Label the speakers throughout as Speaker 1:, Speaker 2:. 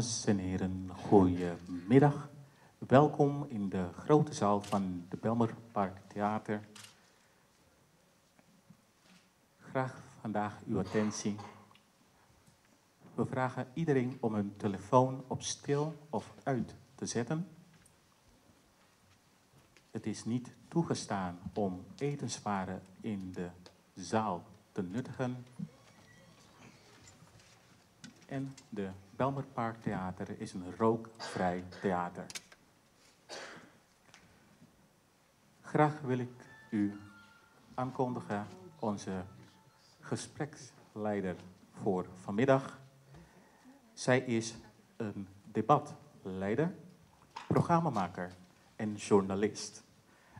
Speaker 1: Dames en heren, goedemiddag. Welkom in de grote zaal van de Belmerpark Theater. Graag vandaag uw attentie. We vragen iedereen om hun telefoon op stil of uit te zetten. Het is niet toegestaan om etenswaren in de zaal te nuttigen. En de Belmerpark Theater is een rookvrij theater. Graag wil ik u aankondigen onze gespreksleider voor vanmiddag. Zij is een debatleider, programmamaker en journalist.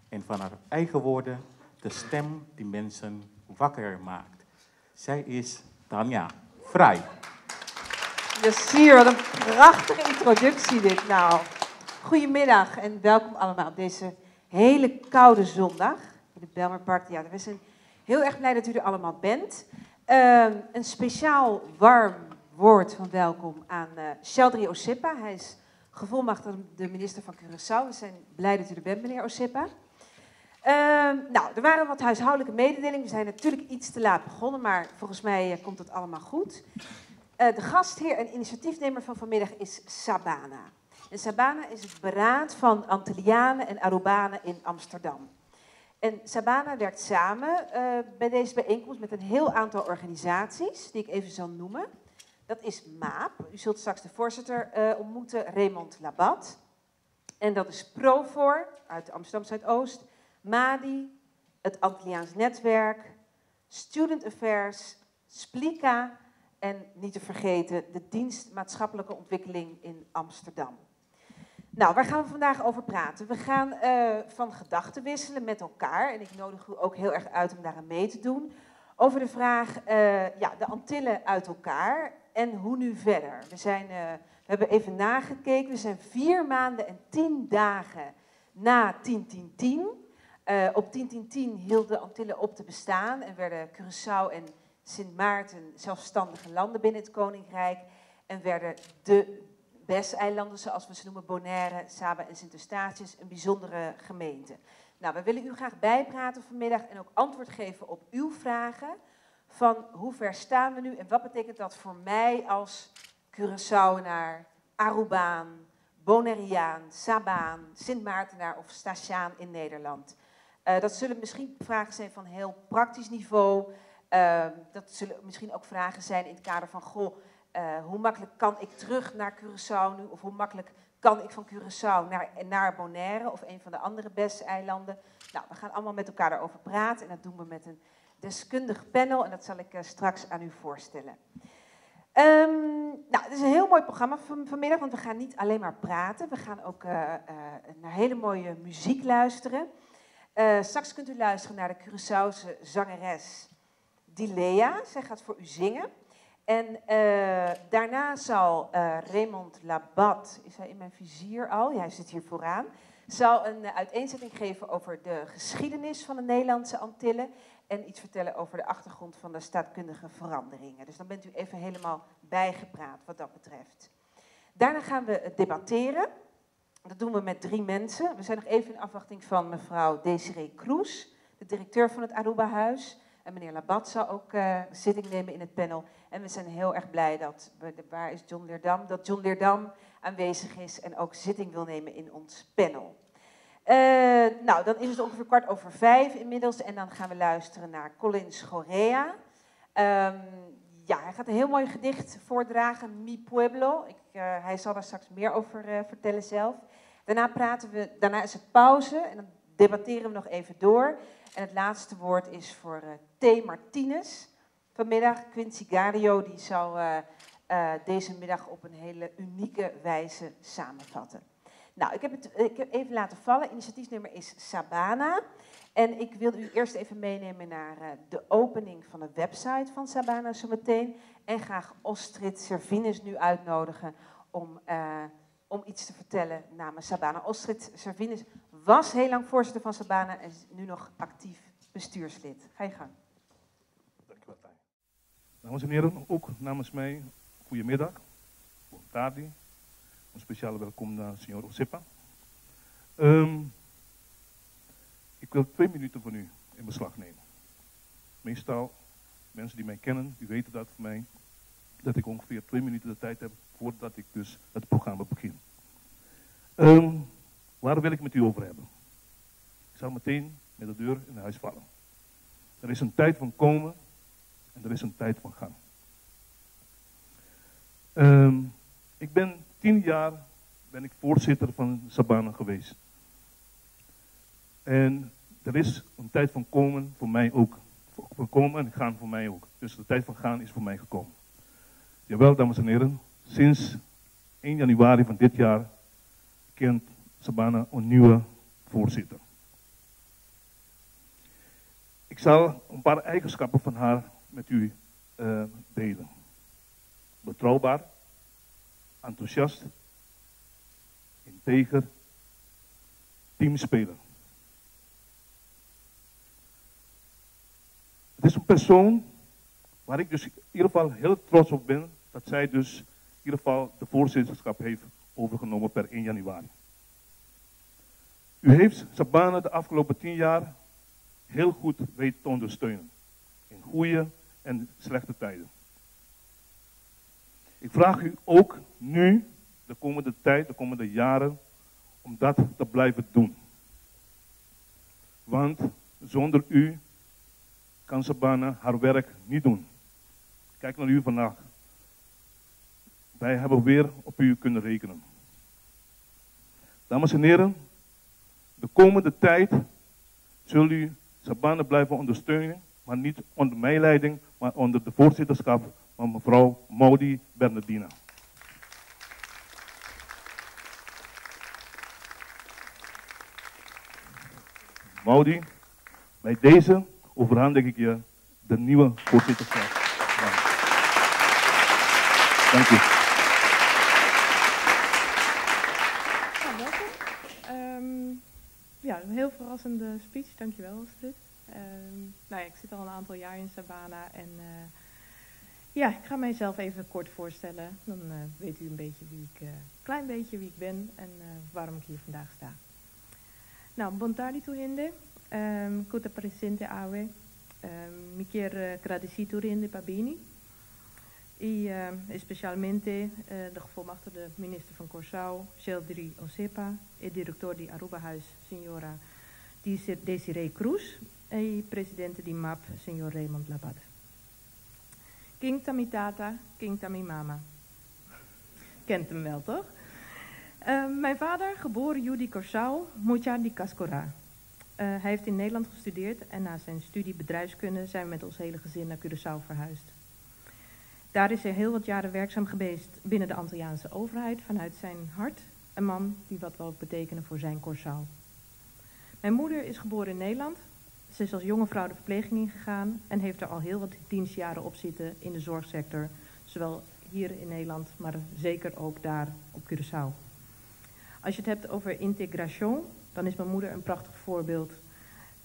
Speaker 1: En van haar eigen woorden de stem die mensen wakker maakt. Zij is Tanja Vrij.
Speaker 2: Yassir, wat een prachtige introductie dit nou. Goedemiddag en welkom allemaal op deze hele koude zondag in het Belmerpark Theater. We zijn heel erg blij dat u er allemaal bent. Een speciaal warm woord van welkom aan Sheldry Osippa. Hij is gevolmachtigd de minister van Curaçao. We zijn blij dat u er bent, meneer Osippa. Nou, er waren wat huishoudelijke mededelingen. We zijn natuurlijk iets te laat begonnen, maar volgens mij komt het allemaal goed. De gastheer en initiatiefnemer van vanmiddag is Sabana. En Sabana is het beraad van Antillianen en Arubanen in Amsterdam. En Sabana werkt samen bij deze bijeenkomst met een heel aantal organisaties, die ik even zal noemen. Dat is MAAP, u zult straks de voorzitter ontmoeten, Raymond Labat. En dat is Profor uit Amsterdam Zuidoost, MADI, het Antilliaans Netwerk, Student Affairs, Splika en niet te vergeten de Dienst Maatschappelijke Ontwikkeling in Amsterdam. Nou, waar gaan we vandaag over praten? We gaan van gedachten wisselen met elkaar. En ik nodig u ook heel erg uit om daaraan mee te doen. Over de vraag, de Antillen uit elkaar en hoe nu verder? We hebben even nagekeken. We zijn 4 maanden en 10 dagen na 10-10-10. Op 10-10-10 hielden de Antillen op te bestaan en werden Curaçao en Sint Maarten zelfstandige landen binnen het Koninkrijk. En werden de BES-eilanden, zoals we ze noemen, Bonaire, Saba en Sint Eustatius, een bijzondere gemeente. Nou, we willen u graag bijpraten vanmiddag en ook antwoord geven op uw vragen. Van hoe ver staan we nu en wat betekent dat voor mij als Curaçaoenaar, Arubaan, Bonaireaan, Sabaan, Sint Maartenaar of Statiaan in Nederland. Dat zullen misschien vragen zijn van heel praktisch niveau. Dat zullen misschien ook vragen zijn in het kader van, hoe makkelijk kan ik terug naar Curaçao nu? Of hoe makkelijk kan ik van Curaçao naar Bonaire of een van de andere BES-eilanden? Nou, we gaan allemaal met elkaar daarover praten en dat doen we met een deskundig panel en dat zal ik straks aan u voorstellen. Nou, het is een heel mooi programma vanmiddag, want we gaan niet alleen maar praten. We gaan ook naar hele mooie muziek luisteren. Straks kunt u luisteren naar de Curaçaose zangeres Dilea. Zij gaat voor u zingen. En daarna zal Raymond Labat, is hij in mijn vizier al? Ja, hij zit hier vooraan. Zal een uiteenzetting geven over de geschiedenis van de Nederlandse Antillen. En iets vertellen over de achtergrond van de staatkundige veranderingen. Dus dan bent u even helemaal bijgepraat wat dat betreft. Daarna gaan we debatteren. Dat doen we met 3 mensen. We zijn nog even in afwachting van mevrouw Desiree Kroes, de directeur van het Aruba-huis. En meneer Labat zal ook zitting nemen in het panel. En we zijn heel erg blij dat, waar is John Leerdam? Dat John Leerdam aanwezig is en ook zitting wil nemen in ons panel. Nou, dan is het ongeveer 5:15 inmiddels en dan gaan we luisteren naar Colin Schorea. Hij gaat een heel mooi gedicht voordragen, Mi Pueblo. Hij zal daar straks meer over vertellen zelf. Daarna is het pauze en dan debatteren we nog even door. En het laatste woord is voor T. Martinez. Vanmiddag, Quincy Gario, die zal deze middag op een hele unieke wijze samenvatten. Nou, ik heb even laten vallen. Initiatiefnummer is Sabana. En ik wil u eerst even meenemen naar de opening van de website van Sabana zometeen. En graag Ostrid Servinus nu uitnodigen om iets te vertellen namens Sabana. Ostrid Servinus was heel lang voorzitter van Sabana en is nu nog actief bestuurslid. Ga je gang.
Speaker 3: Dankjewel, Tanja. Dames en heren, ook namens mij, goedemiddag, buon tardi, Een speciale welkom naar Senor Osepa. Ik wil 2 minuten van u in beslag nemen. Meestal, mensen die mij kennen, die weten dat van mij, dat ik ongeveer 2 minuten de tijd heb voordat ik dus het programma begin. Waar wil ik met u over hebben? Ik zal meteen met de deur in huis vallen. Er is een tijd van komen en er is een tijd van gaan. Ik ben 10 jaar voorzitter van Sabana geweest. En er is een tijd van komen voor mij ook. Van komen en gaan voor mij ook. Dus de tijd van gaan is voor mij gekomen. Jawel, dames en heren. Sinds 1 januari van dit jaar kent Sabana een nieuwe voorzitter. Ik zal een paar eigenschappen van haar met u delen. Betrouwbaar, enthousiast, integer, teamspeler. Het is een persoon waar ik dus in ieder geval heel trots op ben dat zij dus in ieder geval de voorzitterschap heeft overgenomen per 1 januari. U heeft Sabana de afgelopen 10 jaar heel goed weten te ondersteunen. In goede en slechte tijden. Ik vraag u ook nu, de komende tijd, de komende jaren, om dat te blijven doen. Want zonder u kan Sabana haar werk niet doen. Kijk naar u vandaag. Wij hebben weer op u kunnen rekenen. Dames en heren, de komende tijd zult u Sabana blijven ondersteunen, maar niet onder mijn leiding, maar onder de voorzitterschap van mevrouw Maudi Bernardina. Maudi, bij deze overhandig ik je de nieuwe voorzitterschap. Dank u.
Speaker 4: Nou, welkom. Ja, een heel verrassende speech, dankjewel Astrid. Nou ja, ik zit al een aantal jaar in Sabana en ja, ik ga mijzelf even kort voorstellen. Dan weet u een beetje klein beetje wie ik ben en waarom ik hier vandaag sta. Nou, bontari tuhinde, kota presente awe, mi quiero agradecido rinde pabini. Y especialmente de gevolmachtigde minister van Curaçao, Sheldry Osepa, el director di Aruba-huis, signora Desiree Cruz, en presidente di MAP, signor Raymond Labad. King Tami Tata, King Tami Mama. Kent hem wel, toch? Mijn vader, geboren Judy Curaçao, Mochar di Cascora. Hij heeft in Nederland gestudeerd en na zijn studie bedrijfskunde zijn we met ons hele gezin naar Curaçao verhuisd. Daar is hij heel wat jaren werkzaam geweest binnen de Antilliaanse overheid vanuit zijn hart. Een man die wat wil betekenen voor zijn Curaçao. Mijn moeder is geboren in Nederland. Ze is als jonge vrouw de verpleging ingegaan en heeft er al heel wat dienstjaren op zitten in de zorgsector. Zowel hier in Nederland, maar zeker ook daar op Curaçao. Als je het hebt over integration, dan is mijn moeder een prachtig voorbeeld.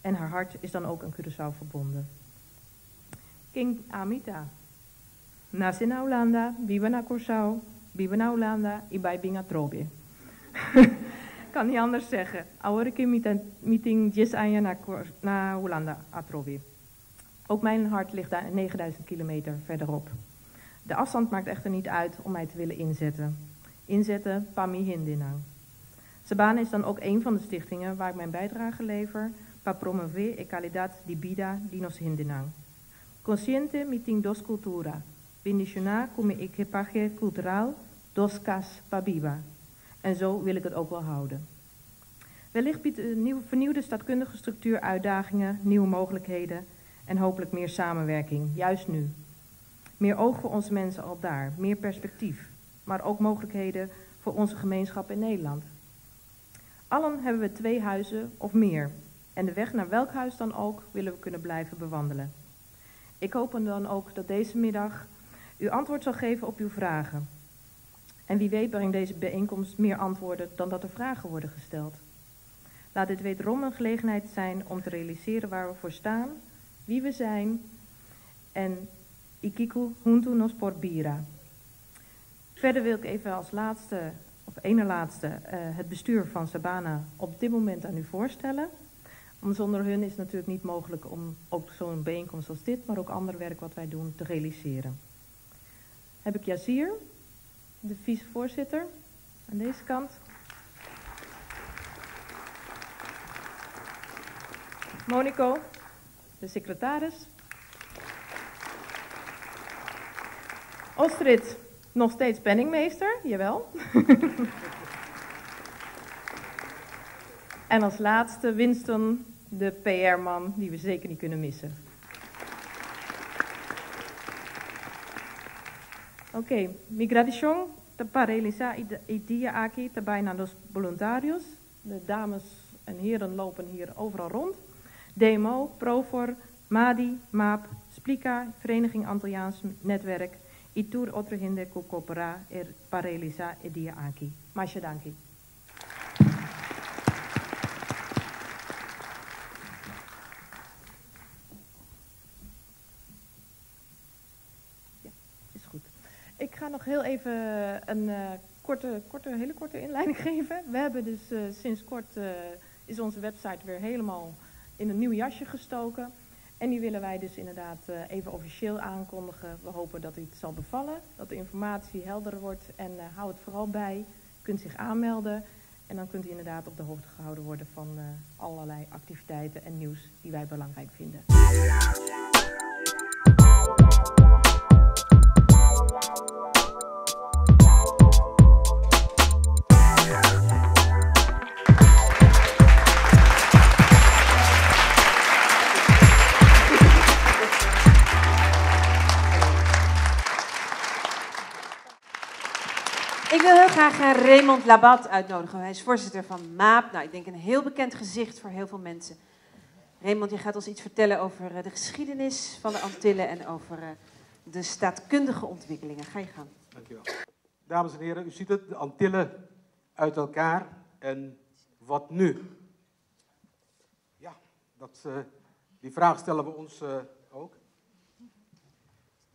Speaker 4: En haar hart is dan ook aan Curaçao verbonden. King Amita. Nasce na Holanda, vive na Curaçao, vive na Holanda, ibai binga trobe. Kan niet anders zeggen. Ahora que meeting 10 años na Holanda atrobe. Ook mijn hart ligt daar 9000 kilometer verderop. De afstand maakt echter niet uit om mij te willen inzetten. Inzetten, pami hindinang. Sabana is dan ook een van de stichtingen waar ik mijn bijdrage lever, para promover e calidad de vida di nos hindinang. Consciente meeting dos cultura. Bendicionar como equipaje cultural dos cas pabiba. En zo wil ik het ook wel houden. Wellicht biedt een vernieuwde staatkundige structuur uitdagingen, nieuwe mogelijkheden en hopelijk meer samenwerking, juist nu. Meer oog voor onze mensen al daar, meer perspectief, maar ook mogelijkheden voor onze gemeenschap in Nederland. Allen hebben we 2 huizen of meer en de weg naar welk huis dan ook willen we kunnen blijven bewandelen. Ik hoop dan ook dat deze middag u antwoord zal geven op uw vragen. En wie weet brengt deze bijeenkomst meer antwoorden dan dat er vragen worden gesteld. Laat dit wederom een gelegenheid zijn om te realiseren waar we voor staan, wie we zijn en ikiku huntu nos por bira. Verder wil ik even als laatste, of of ene laatste, het bestuur van Sabana op dit moment aan u voorstellen. Zonder hun is het natuurlijk niet mogelijk om ook zo'n bijeenkomst als dit, maar ook ander werk wat wij doen, te realiseren. Heb ik Yazir, de vicevoorzitter, aan deze kant. Monico, de secretaris. Ostrid, nog steeds penningmeester, jawel. En als laatste Winston, de PR-man, die we zeker niet kunnen missen. Oké, migración para realizar idea aquí bijna los voluntarios. De dames en heren lopen hier overal rond. DMO, Profor, MADI, MAP, Splika, Vereniging Antilliaans Netwerk, Itur otro gente que coopera para realizar idea aquí. Masha danki. Ik ga nog heel even een hele korte inleiding geven. We hebben dus sinds kort is onze website weer helemaal in een nieuw jasje gestoken. En die willen wij dus inderdaad even officieel aankondigen. We hopen dat u het zal bevallen, dat de informatie helder wordt. En hou het vooral bij. U kunt zich aanmelden. En dan kunt u inderdaad op de hoogte gehouden worden van allerlei activiteiten en nieuws die wij belangrijk vinden.
Speaker 2: Ik wil heel graag Raymond Labat uitnodigen. Hij is voorzitter van MAAP. Nou, ik denk een heel bekend gezicht voor heel veel mensen. Raymond, je gaat ons iets vertellen over de geschiedenis van de Antillen en over de staatkundige ontwikkelingen. Ga je gang.
Speaker 5: Dankjewel. Dames en heren, u ziet het, de Antillen uit elkaar en wat nu? Ja, die vraag stellen we ons ook.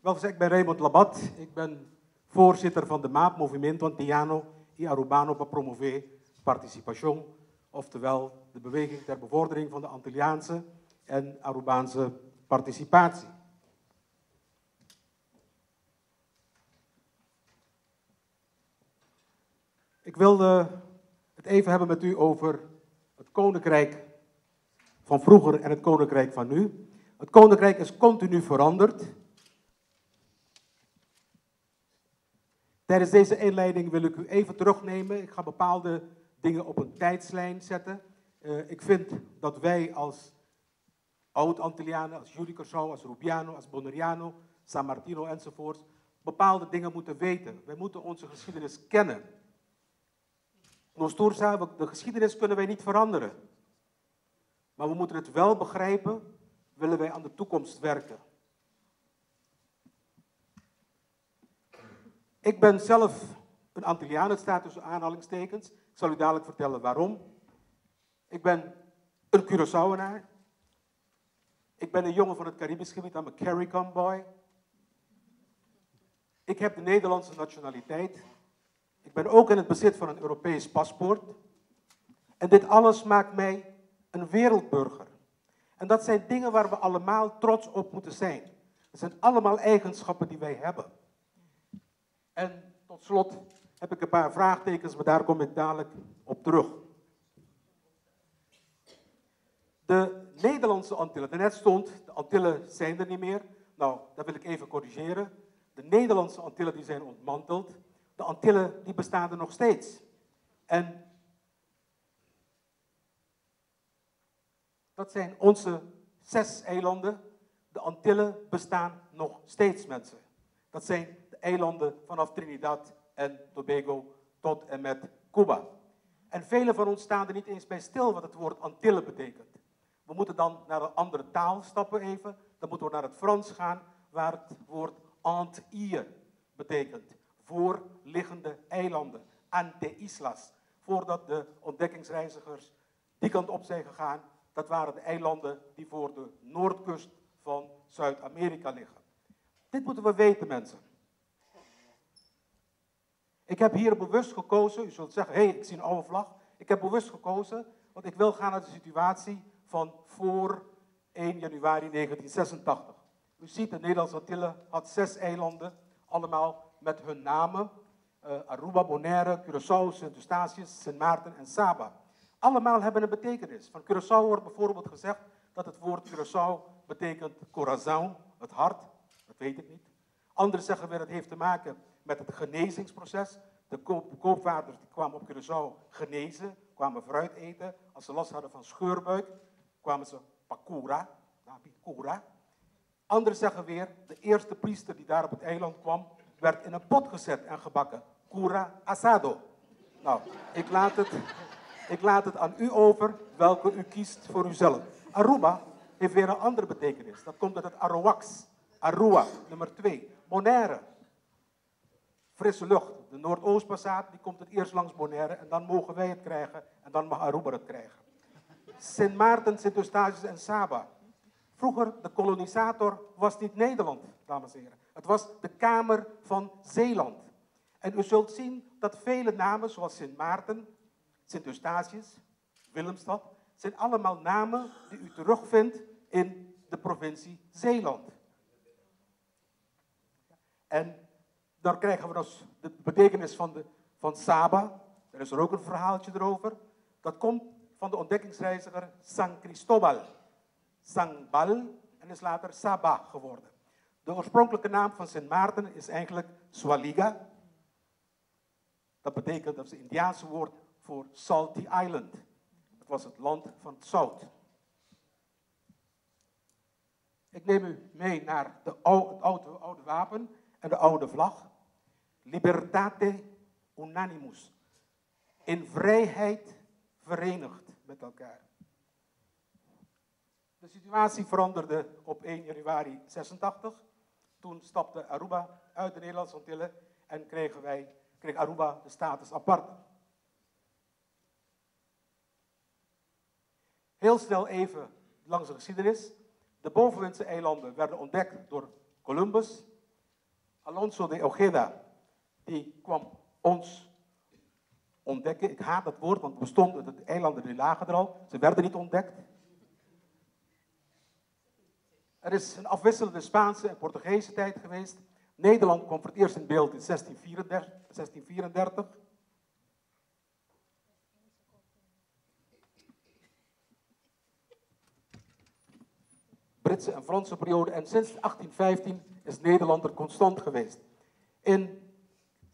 Speaker 5: Wel gezegd, ik ben Raymond Labat. Ik ben voorzitter van de MAAP, Movimento Antillano y Arubano para Promover Participación, oftewel de beweging ter bevordering van de Antilliaanse en Arubaanse participatie. Ik wilde het even hebben met u over het koninkrijk van vroeger en het koninkrijk van nu. Het koninkrijk is continu veranderd. Tijdens deze inleiding wil ik u even terugnemen. Ik ga bepaalde dingen op een tijdslijn zetten. Ik vind dat wij als oud-Antillianen, als Juli Curaçao, als Rubiano, als Bonaireano, San Martino enzovoorts, bepaalde dingen moeten weten. Wij moeten onze geschiedenis kennen. Nosturza, de geschiedenis kunnen wij niet veranderen. Maar we moeten het wel begrijpen, willen wij aan de toekomst werken. Ik ben zelf een Antilliaan, het staat tussen aanhalingstekens. Ik zal u dadelijk vertellen waarom. Ik ben een Curaçaoenaar. Ik ben een jongen van het Caribisch gebied, I'm a CARICOM boy. Ik heb de Nederlandse nationaliteit. Ik ben ook in het bezit van een Europees paspoort. En dit alles maakt mij een wereldburger. En dat zijn dingen waar we allemaal trots op moeten zijn. Dat zijn allemaal eigenschappen die wij hebben. En tot slot heb ik een paar vraagtekens, maar daar kom ik dadelijk op terug. De Nederlandse Antillen, daarnet stond, de Antillen zijn er niet meer. Nou, dat wil ik even corrigeren. De Nederlandse Antillen die zijn ontmanteld. De Antillen die bestaan er nog steeds. En dat zijn onze 6 eilanden. De Antillen bestaan nog steeds, mensen. Dat zijn de eilanden vanaf Trinidad en Tobago tot en met Cuba. En velen van ons staan er niet eens bij stil wat het woord Antillen betekent. We moeten dan naar een andere taal stappen even. Dan moeten we naar het Frans gaan, waar het woord Antilles betekent. Voorliggende eilanden, ante-islas. Voordat de ontdekkingsreizigers die kant op zijn gegaan, dat waren de eilanden die voor de noordkust van Zuid-Amerika liggen. Dit moeten we weten, mensen. Ik heb hier bewust gekozen, u zult zeggen, hé, ik zie een oude vlag. Ik heb bewust gekozen, want ik wil gaan naar de situatie van voor 1 januari 1986. U ziet, de Nederlandse Antillen had 6 eilanden, allemaal met hun namen. Aruba, Bonaire, Curaçao, Sint-Eustatius, Sint Maarten en Saba. Allemaal hebben een betekenis. Van Curaçao wordt bijvoorbeeld gezegd dat het woord Curaçao betekent corazón, het hart. Dat weet ik niet. Anderen zeggen weer, het heeft te maken met het genezingsproces. De koopvaarders die kwamen op Curaçao genezen, kwamen fruit eten. Als ze last hadden van scheurbuik, kwamen ze pakura, cura. Anderen zeggen weer, de eerste priester die daar op het eiland kwam, werd in een pot gezet en gebakken. Cura asado. Nou, ik laat het aan u over welke u kiest voor uzelf. Aruba heeft weer een andere betekenis. Dat komt uit het Arawaks. Arua, nummer 2. Bonaire. Frisse lucht. De Noordoostpassaat, die komt het eerst langs Bonaire en dan mogen wij het krijgen en dan mag Aruba het krijgen. Sint Maarten, Sint-Eustatius en Saba. Vroeger, de kolonisator was niet Nederland, dames en heren. Het was de Kamer van Zeeland. En u zult zien dat vele namen, zoals Sint Maarten, Sint-Eustatius, Willemstad, zijn allemaal namen die u terugvindt in de provincie Zeeland. En dan krijgen we dus de betekenis van Saba. Er is er ook een verhaaltje erover. Dat komt van de ontdekkingsreiziger San Cristobal. Sangbal en is later Saba geworden. De oorspronkelijke naam van Sint Maarten is eigenlijk Swaliga. Dat betekent, dat is het Indiaanse woord voor Salty Island. Het was het land van het zout. Ik neem u mee naar het oude wapen en de oude vlag. Libertate unanimus. In vrijheid verenigd met elkaar. De situatie veranderde op 1 januari 86. Toen stapte Aruba uit de Nederlandse Antillen en kreeg Aruba de status apart. Heel snel even langs de geschiedenis. De bovenwindse eilanden werden ontdekt door Columbus. Alonso de Ojeda, die kwam ons ontdekken. Ik haat dat woord, want de eilanden die lagen er al. Ze werden niet ontdekt. Er is een afwisselende Spaanse en Portugese tijd geweest. Nederland kwam voor het eerst in beeld in 1634. Britse en Franse periode. En sinds 1815 is Nederland er constant geweest. In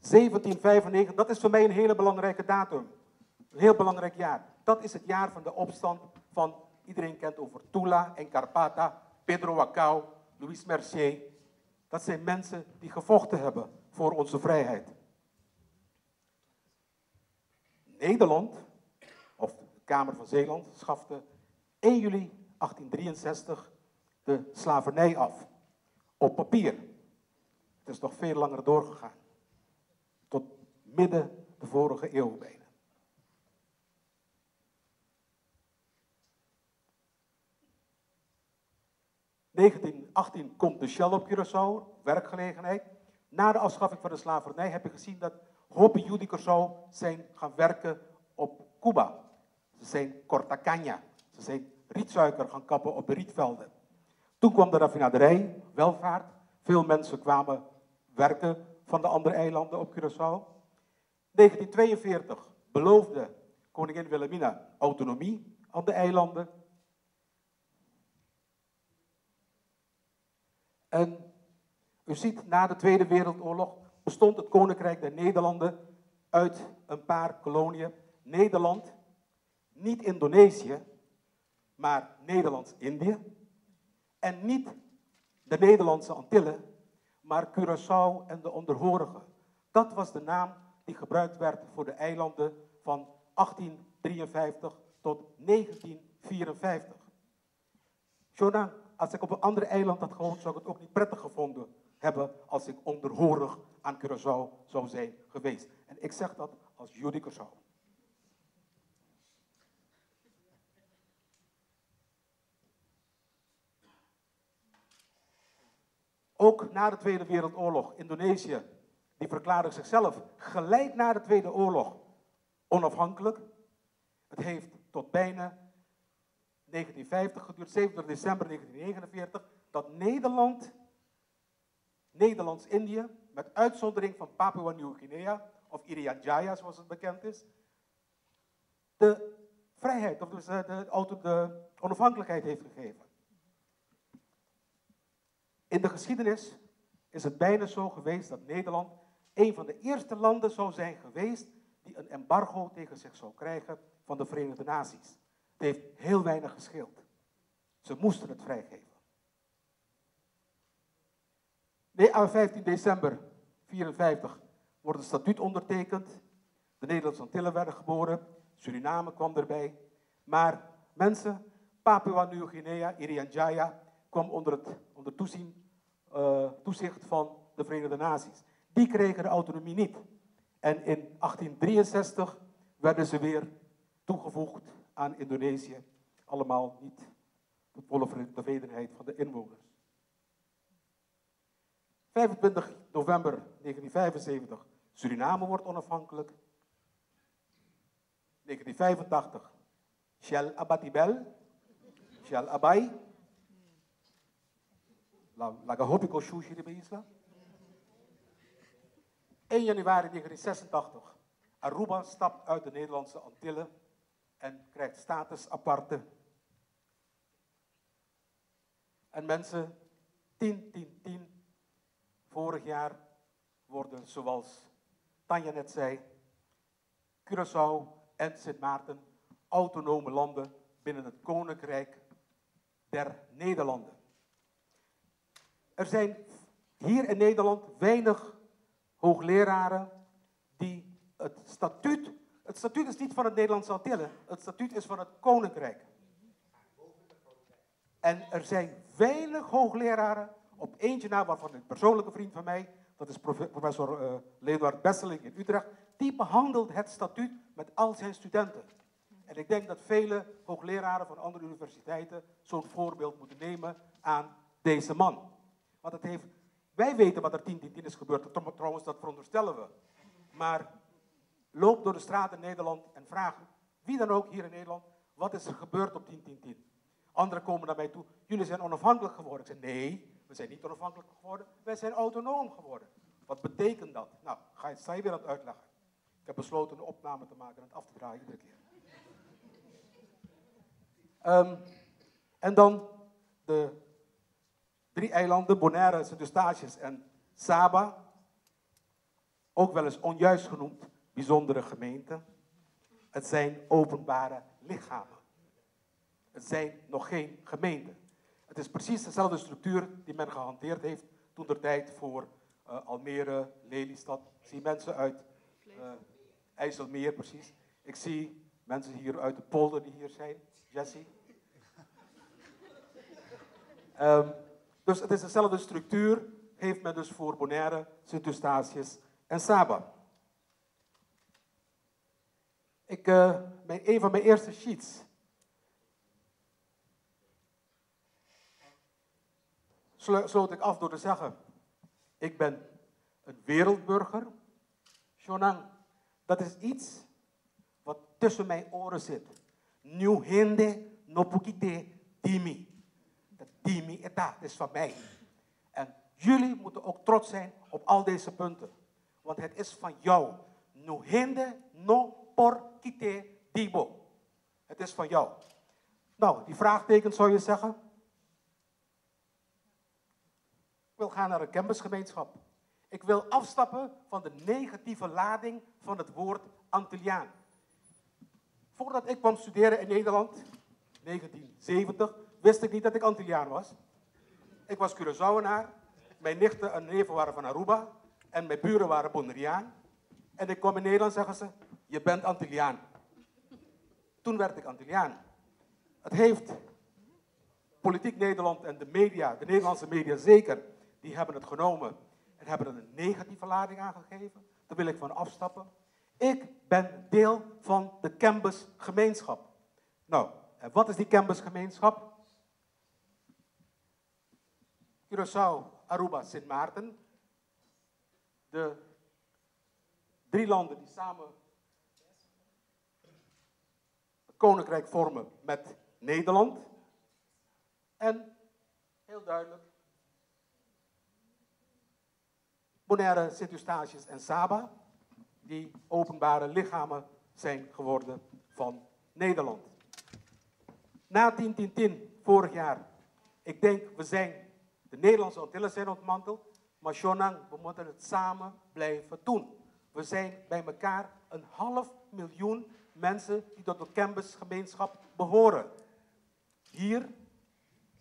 Speaker 5: 1795, dat is voor mij een hele belangrijke datum. Een heel belangrijk jaar. Dat is het jaar van de opstand van, iedereen kent over Tula en Carpata, Pedro Wacau, Louis Mercier. Dat zijn mensen die gevochten hebben voor onze vrijheid. Nederland, of de Kamer van Zeeland, schafte 1 juli 1863 de slavernij af. Op papier. Het is nog veel langer doorgegaan. Tot midden de vorige eeuw bijna. In 1918 komt de Shell op Curaçao, werkgelegenheid. Na de afschaffing van de slavernij heb je gezien dat hopen Judy Curaçao zijn gaan werken op Cuba. Ze zijn corta caña. Ze zijn rietsuiker gaan kappen op de rietvelden. Toen kwam de raffinaderij, welvaart. Veel mensen kwamen werken van de andere eilanden op Curaçao. 1942 beloofde koningin Wilhelmina autonomie aan de eilanden. En u ziet, na de Tweede Wereldoorlog bestond het Koninkrijk der Nederlanden uit een paar koloniën. Nederland, niet Indonesië, maar Nederlands-Indië. En niet de Nederlandse Antillen, maar Curaçao en de onderhorigen. Dat was de naam die gebruikt werd voor de eilanden van 1853 tot 1954. Jonah, als ik op een ander eiland had gewoond, zou ik het ook niet prettig gevonden hebben als ik onderhorig aan Curaçao zou zijn geweest. En ik zeg dat als Judy Curaçao. Ook na de Tweede Wereldoorlog, Indonesië Die verklaarde zichzelf gelijk na de Tweede Oorlog onafhankelijk. Het heeft tot bijna 1950 geduurd, 27 december 1949, dat Nederlands-Indië, met uitzondering van Papua Nieuw-Guinea, of Irian Jaya zoals het bekend is, de vrijheid, of dus de onafhankelijkheid heeft gegeven. In de geschiedenis is het bijna zo geweest dat Nederland een van de eerste landen zou zijn geweest die een embargo tegen zich zou krijgen van de Verenigde Naties. Het heeft heel weinig gescheeld. Ze moesten het vrijgeven. Aan 15 december 1954 wordt het statuut ondertekend. De Nederlandse Antillen werden geboren. Suriname kwam erbij. Maar mensen, Papua Nieuw-Guinea, Irian Jaya, kwam onder toezicht van de Verenigde Naties. Die kregen de autonomie niet. En in 1863 werden ze weer toegevoegd aan Indonesië. Allemaal niet tot volle tevredenheid van de inwoners. 25 november 1975, Suriname wordt onafhankelijk. 1985, Shell Abatibel, Shell Abai. Laga Hopiko Shushi de Beisla. 1 januari 1986, Aruba stapt uit de Nederlandse Antillen en krijgt status aparte. En mensen, 10-10-10, vorig jaar worden, zoals Tanja net zei, Curaçao en Sint Maarten autonome landen binnen het Koninkrijk der Nederlanden. Er zijn hier in Nederland weinig hoogleraren die het statuut is niet van het Nederlandse Antillen, het statuut is van het Koninkrijk. En er zijn weinig hoogleraren, op eentje na waarvan een persoonlijke vriend van mij, dat is professor Leonard Besseling in Utrecht, die behandelt het statuut met al zijn studenten. En ik denk dat vele hoogleraren van andere universiteiten zo'n voorbeeld moeten nemen aan deze man. Want wij weten wat er 10-10-10 is gebeurd, trouwens dat veronderstellen we. Maar loop door de straat in Nederland en vraag wie dan ook hier in Nederland, wat is er gebeurd op 10-10-10? Anderen komen naar mij toe, jullie zijn onafhankelijk geworden. Ik zeg, nee, we zijn niet onafhankelijk geworden, wij zijn autonoom geworden. Wat betekent dat? Nou, sta je weer aan het uitleggen. Ik heb besloten een opname te maken en het af te draaien iedere keer. En dan de 3 eilanden, Bonaire, Sint-Eustatius en Saba. Ook wel eens onjuist genoemd, bijzondere gemeenten. Het zijn openbare lichamen. Het zijn nog geen gemeenten. Het is precies dezelfde structuur die men gehanteerd heeft toen de tijd voor Almere, Lelystad. Ik zie mensen uit IJsselmeer, precies. Ik zie mensen hier uit de polder die hier zijn. Jessie. Dus het is dezelfde structuur, heeft men dus voor Bonaire, Sint-Eustatius en Saba. Een van mijn eerste sheets. Sloot ik af door te zeggen, ik ben een wereldburger. Shonang, dat is iets wat tussen mijn oren zit. New hende no pukite dimi. Dat dimi eta, is van mij. En jullie moeten ook trots zijn op al deze punten. Want het is van jou. No hende no porkite dibo. Het is van jou. Nou, die vraagtekens zou je zeggen. Ik wil gaan naar een campusgemeenschap. Ik wil afstappen van de negatieve lading van het woord Antilliaan. Voordat ik kwam studeren in Nederland, 1970, wist ik niet dat ik Antilliaan was. Ik was Curaçaoenaar. Mijn nichten en neven waren van Aruba. En mijn buren waren Bonaireaan. En ik kwam in Nederland en zeggen ze, je bent Antilliaan. Toen werd ik Antilliaan. Het heeft Politiek Nederland en de media, de Nederlandse media zeker, die hebben het genomen en hebben er een negatieve lading aangegeven. Daar wil ik van afstappen. Ik ben deel van de campusgemeenschap. Nou, en wat is die campusgemeenschap? Curaçao, Aruba, Sint Maarten. De 3 landen die samen het koninkrijk vormen met Nederland. En, heel duidelijk, Bonaire, Sint-Eustatius en Saba, die openbare lichamen zijn geworden van Nederland. Na 10-10-10 vorig jaar, ik denk de Nederlandse Antillen zijn ontmanteld, maar Shonang, we moeten het samen blijven doen. We zijn bij elkaar 500.000 mensen die tot de Cambus-gemeenschap behoren. Hier,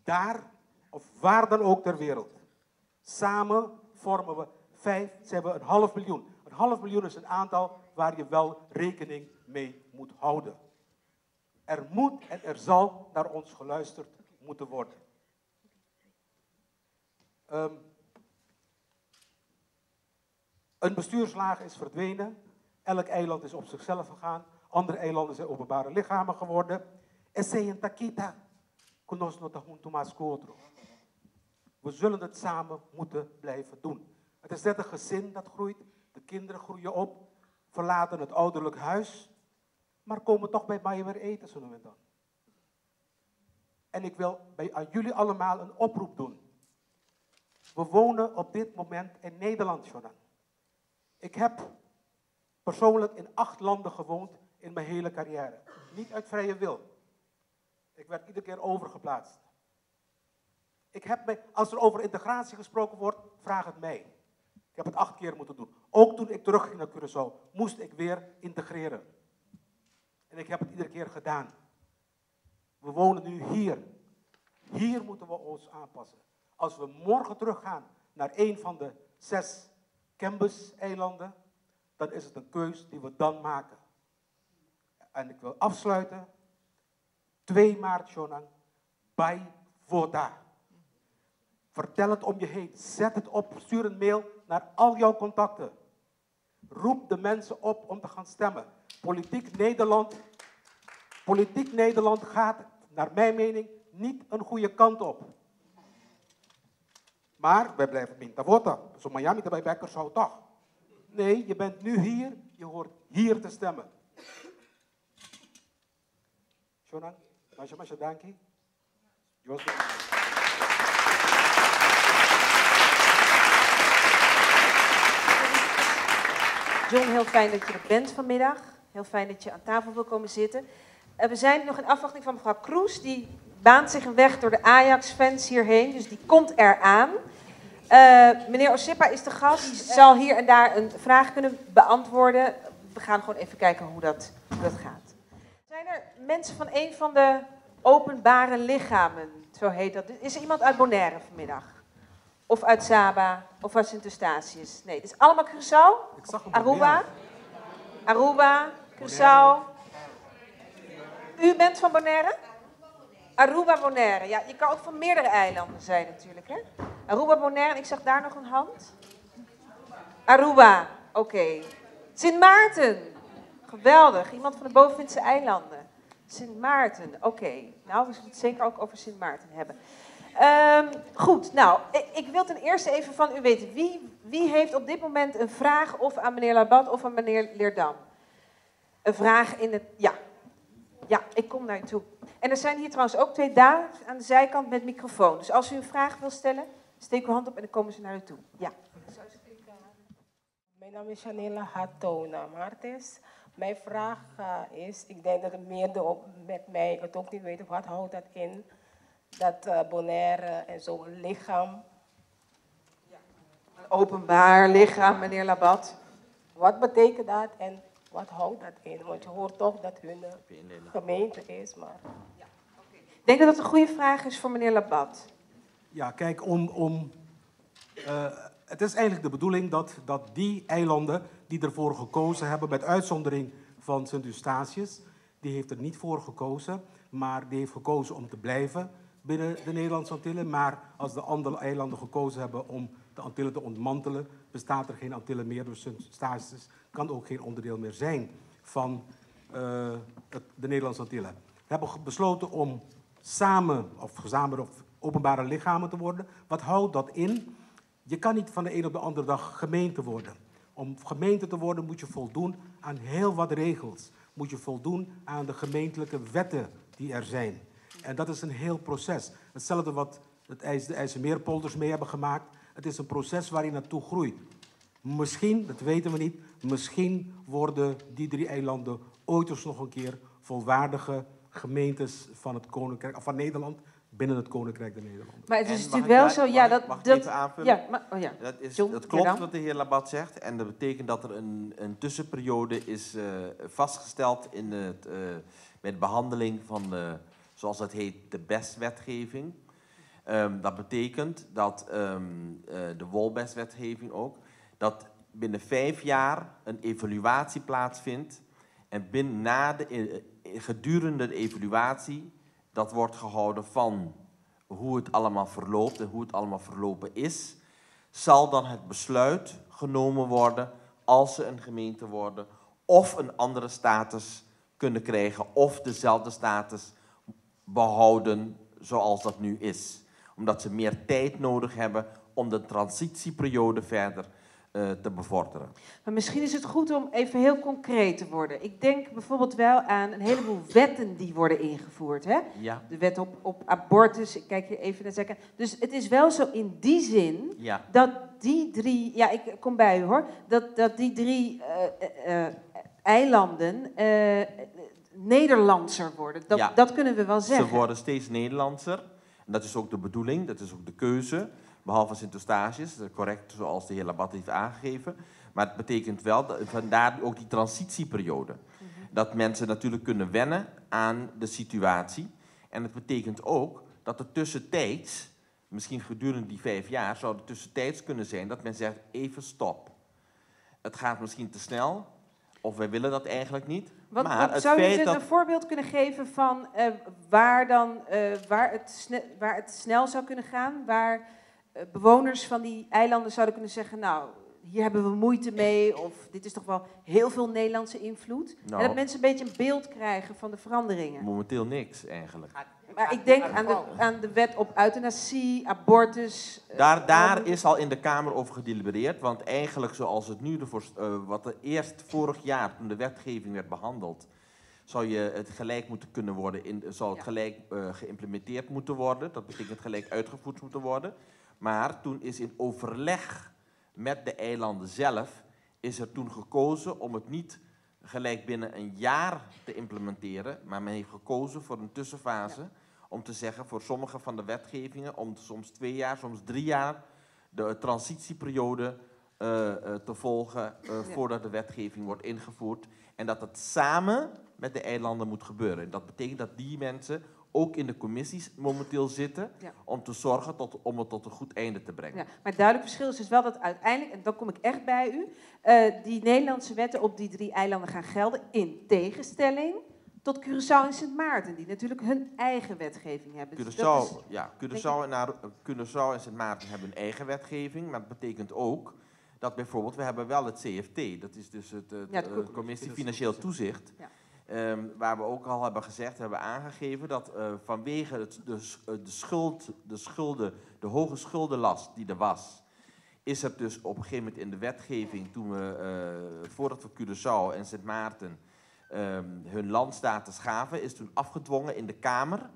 Speaker 5: daar of waar dan ook ter wereld. Samen vormen we zijn we 500.000. 500.000 is een aantal waar je wel rekening mee moet houden. Er moet en er zal naar ons geluisterd moeten worden. Een bestuurslaag is verdwenen. Elk eiland is op zichzelf gegaan. Andere eilanden zijn openbare lichamen geworden. We zullen het samen moeten blijven doen. Het is net een gezin dat groeit. De kinderen groeien op. Verlaten het ouderlijk huis. Maar komen toch bij mij weer eten, zo nu en dan. En ik wil aan jullie allemaal een oproep doen. We wonen op dit moment in Nederland, Shonan. Ik heb persoonlijk in 8 landen gewoond in mijn hele carrière. Niet uit vrije wil. Ik werd iedere keer overgeplaatst. Als er over integratie gesproken wordt, vraag het mij. Ik heb het 8 keer moeten doen. Ook toen ik terugging naar Curaçao, moest ik weer integreren. En ik heb het iedere keer gedaan. We wonen nu hier. Hier moeten we ons aanpassen. Als we morgen teruggaan naar een van de 6 Cambus-eilanden, dan is het een keus die we dan maken. En ik wil afsluiten. 2 maart, Shonang, bij Voda. Vertel het om je heen. Zet het op. Stuur een mail naar al jouw contacten. Roep de mensen op om te gaan stemmen. Politiek Nederland gaat, naar mijn mening, niet een goede kant op. Maar wij blijven Mintavota. Zo Miami bij Bekker zou toch. Nee, je bent nu hier. Je hoort hier te stemmen. Shonang, masha danki.
Speaker 2: John, heel fijn dat je er bent vanmiddag. Heel fijn dat je aan tafel wil komen zitten. We zijn nog in afwachting van mevrouw Kroes. Die baant zich een weg door de Ajax-fans hierheen. Dus die komt eraan. Meneer Osipa is de gast. Die zal hier en daar een vraag kunnen beantwoorden. We gaan gewoon even kijken hoe dat gaat. Zijn er mensen van een van de openbare lichamen? Zo heet dat. Is er iemand uit Bonaire vanmiddag? Of uit Saba? Of uit Sint-Eustatius? Nee, het is allemaal Curaçao? Aruba, Curaçao. U bent van Bonaire? Aruba, Bonaire. Ja, je kan ook van meerdere eilanden zijn natuurlijk, hè? Aruba, Bonaire. Ik zag daar nog een hand. Aruba, oké. Sint Maarten. Geweldig. Iemand van de Bovenwindse eilanden. Sint Maarten, oké. Nou, we zullen het zeker ook over Sint Maarten hebben. Goed, nou, ik wil ten eerste even van u weten. Wie heeft op dit moment een vraag of aan meneer Labat of aan meneer Leerdam? Een vraag in het... Ja, ik kom naar u toe. En er zijn hier trouwens ook 2 dames aan de zijkant met microfoon. Dus als u een vraag wil stellen, steek uw hand op en dan komen ze naar u toe. Ja.
Speaker 6: Mijn naam is Janela Hatona Martes. Mijn vraag is, ik denk dat er meerdere met mij het ook niet weten, wat houdt dat in? Dat Bonaire en zo'n lichaam.
Speaker 2: Ja. Een openbaar lichaam, meneer Labat.
Speaker 6: Wat betekent dat en wat houdt dat in? Want je hoort toch dat hun gemeente is, maar...
Speaker 2: Ja, okay. Ik denk dat dat een goede vraag is voor meneer Labat.
Speaker 5: Ja, kijk, het is eigenlijk de bedoeling dat die eilanden die ervoor gekozen hebben, met uitzondering van Sint-Eustatius, die heeft er niet voor gekozen, maar die heeft gekozen om te blijven binnen de Nederlandse Antillen. Maar als de andere eilanden gekozen hebben om de Antillen te ontmantelen, bestaat er geen Antillen meer. Dus Sint-Eustatius kan ook geen onderdeel meer zijn van de Nederlandse Antillen. We hebben besloten om samen of gezamenlijk of openbare lichamen te worden. Wat houdt dat in? Je kan niet van de een op de andere dag gemeente worden. Om gemeente te worden moet je voldoen aan heel wat regels. Moet je voldoen aan de gemeentelijke wetten die er zijn. En dat is een heel proces. Hetzelfde wat de IJsselmeerpolders mee hebben gemaakt. Het is een proces waar je naartoe groeit. Misschien, dat weten we niet, misschien worden die 3 eilanden ooit eens nog een keer volwaardige gemeentes van het Koninkrijk, van Nederland, binnen het Koninkrijk der Nederlanden.
Speaker 2: Maar het is
Speaker 7: En
Speaker 2: natuurlijk
Speaker 7: mag
Speaker 2: wel
Speaker 7: ik-
Speaker 2: zo,
Speaker 7: mag
Speaker 2: ja,
Speaker 7: ik-
Speaker 2: dat...
Speaker 7: mag ik
Speaker 2: dat
Speaker 7: even aanvullen?
Speaker 2: ja, maar, oh ja.
Speaker 7: Dat
Speaker 2: John,
Speaker 7: klopt
Speaker 2: dan?
Speaker 7: wat de heer Labat zegt. En dat betekent dat er een tussenperiode is vastgesteld in bij de behandeling van, zoals dat heet, de BES-wetgeving. Dat betekent dat de WOLBES-wetgeving ook, dat binnen 5 jaar een evaluatie plaatsvindt. En gedurende de evaluatie, dat wordt gehouden van hoe het allemaal verloopt en hoe het allemaal verlopen is, zal dan het besluit genomen worden als ze een gemeente worden of een andere status kunnen krijgen of dezelfde status behouden zoals dat nu is. Omdat ze meer tijd nodig hebben om de transitieperiode verder te bevorderen.
Speaker 2: Maar misschien is het goed om even heel concreet te worden. Ik denk bijvoorbeeld wel aan een heleboel wetten die worden ingevoerd. Hè?
Speaker 7: Ja.
Speaker 2: De wet op abortus, ik kijk hier even naar zeggen. Dus het is wel zo in die zin
Speaker 7: Ja.
Speaker 2: dat die 3... Ja, ik kom bij u hoor. Dat die 3 eilanden Nederlandser worden.
Speaker 7: Ja.
Speaker 2: Dat kunnen we wel zeggen.
Speaker 7: Ze worden steeds Nederlandser. En dat is ook de bedoeling, dat is ook de keuze. Behalve Sint-Eustatius, correct zoals de heer Labat heeft aangegeven. Maar het betekent wel, vandaar ook die transitieperiode. Dat mensen natuurlijk kunnen wennen aan de situatie. En het betekent ook dat er tussentijds, misschien gedurende die 5 jaar, zou er tussentijds kunnen zijn dat men zegt, even stop. Het gaat misschien te snel, of wij willen dat eigenlijk niet. Maar het
Speaker 2: zou
Speaker 7: feit
Speaker 2: je
Speaker 7: dat...
Speaker 2: een voorbeeld kunnen geven van waar het snel zou kunnen gaan? Waar bewoners van die eilanden zouden kunnen zeggen, nou, hier hebben we moeite mee, of dit is toch wel heel veel Nederlandse invloed.
Speaker 7: Nou.
Speaker 2: En dat mensen een beetje een beeld krijgen van de veranderingen.
Speaker 7: Momenteel niks eigenlijk.
Speaker 2: Maar ik denk aan de wet op euthanasie, abortus.
Speaker 7: Daar is al in de Kamer over gedelibereerd, want eigenlijk zoals het nu, wat er eerst vorig jaar toen de wetgeving werd behandeld, zou je het gelijk moeten kunnen worden, zou het gelijk geïmplementeerd moeten worden, dat betekent gelijk uitgevoerd moeten worden. Maar toen is in overleg met de eilanden zelf, is er toen gekozen om het niet gelijk binnen een jaar te implementeren, maar men heeft gekozen voor een tussenfase, om te zeggen voor sommige van de wetgevingen, om soms 2 jaar, soms 3 jaar de transitieperiode te volgen voordat de wetgeving wordt ingevoerd. En dat het samen met de eilanden moet gebeuren. Dat betekent dat die mensen ook in de commissies momenteel zitten, om te zorgen om het tot een goed einde te brengen.
Speaker 2: Ja, maar het duidelijk verschil is dus wel dat uiteindelijk, en dan kom ik echt bij u, die Nederlandse wetten op die 3 eilanden gaan gelden, in tegenstelling tot Curaçao en Sint Maarten, die natuurlijk hun eigen wetgeving hebben. Dus
Speaker 7: Curaçao en Sint Maarten hebben hun eigen wetgeving, maar dat betekent ook dat bijvoorbeeld, we hebben wel het CFT, dat is dus de Commissie Financieel Toezicht, waar we ook al hebben gezegd, hebben aangegeven dat vanwege de hoge schuldenlast die er was, is er dus op een gegeven moment in de wetgeving, voordat we Curaçao en Sint Maarten hun landstatus gaven, is toen afgedwongen in de Kamer,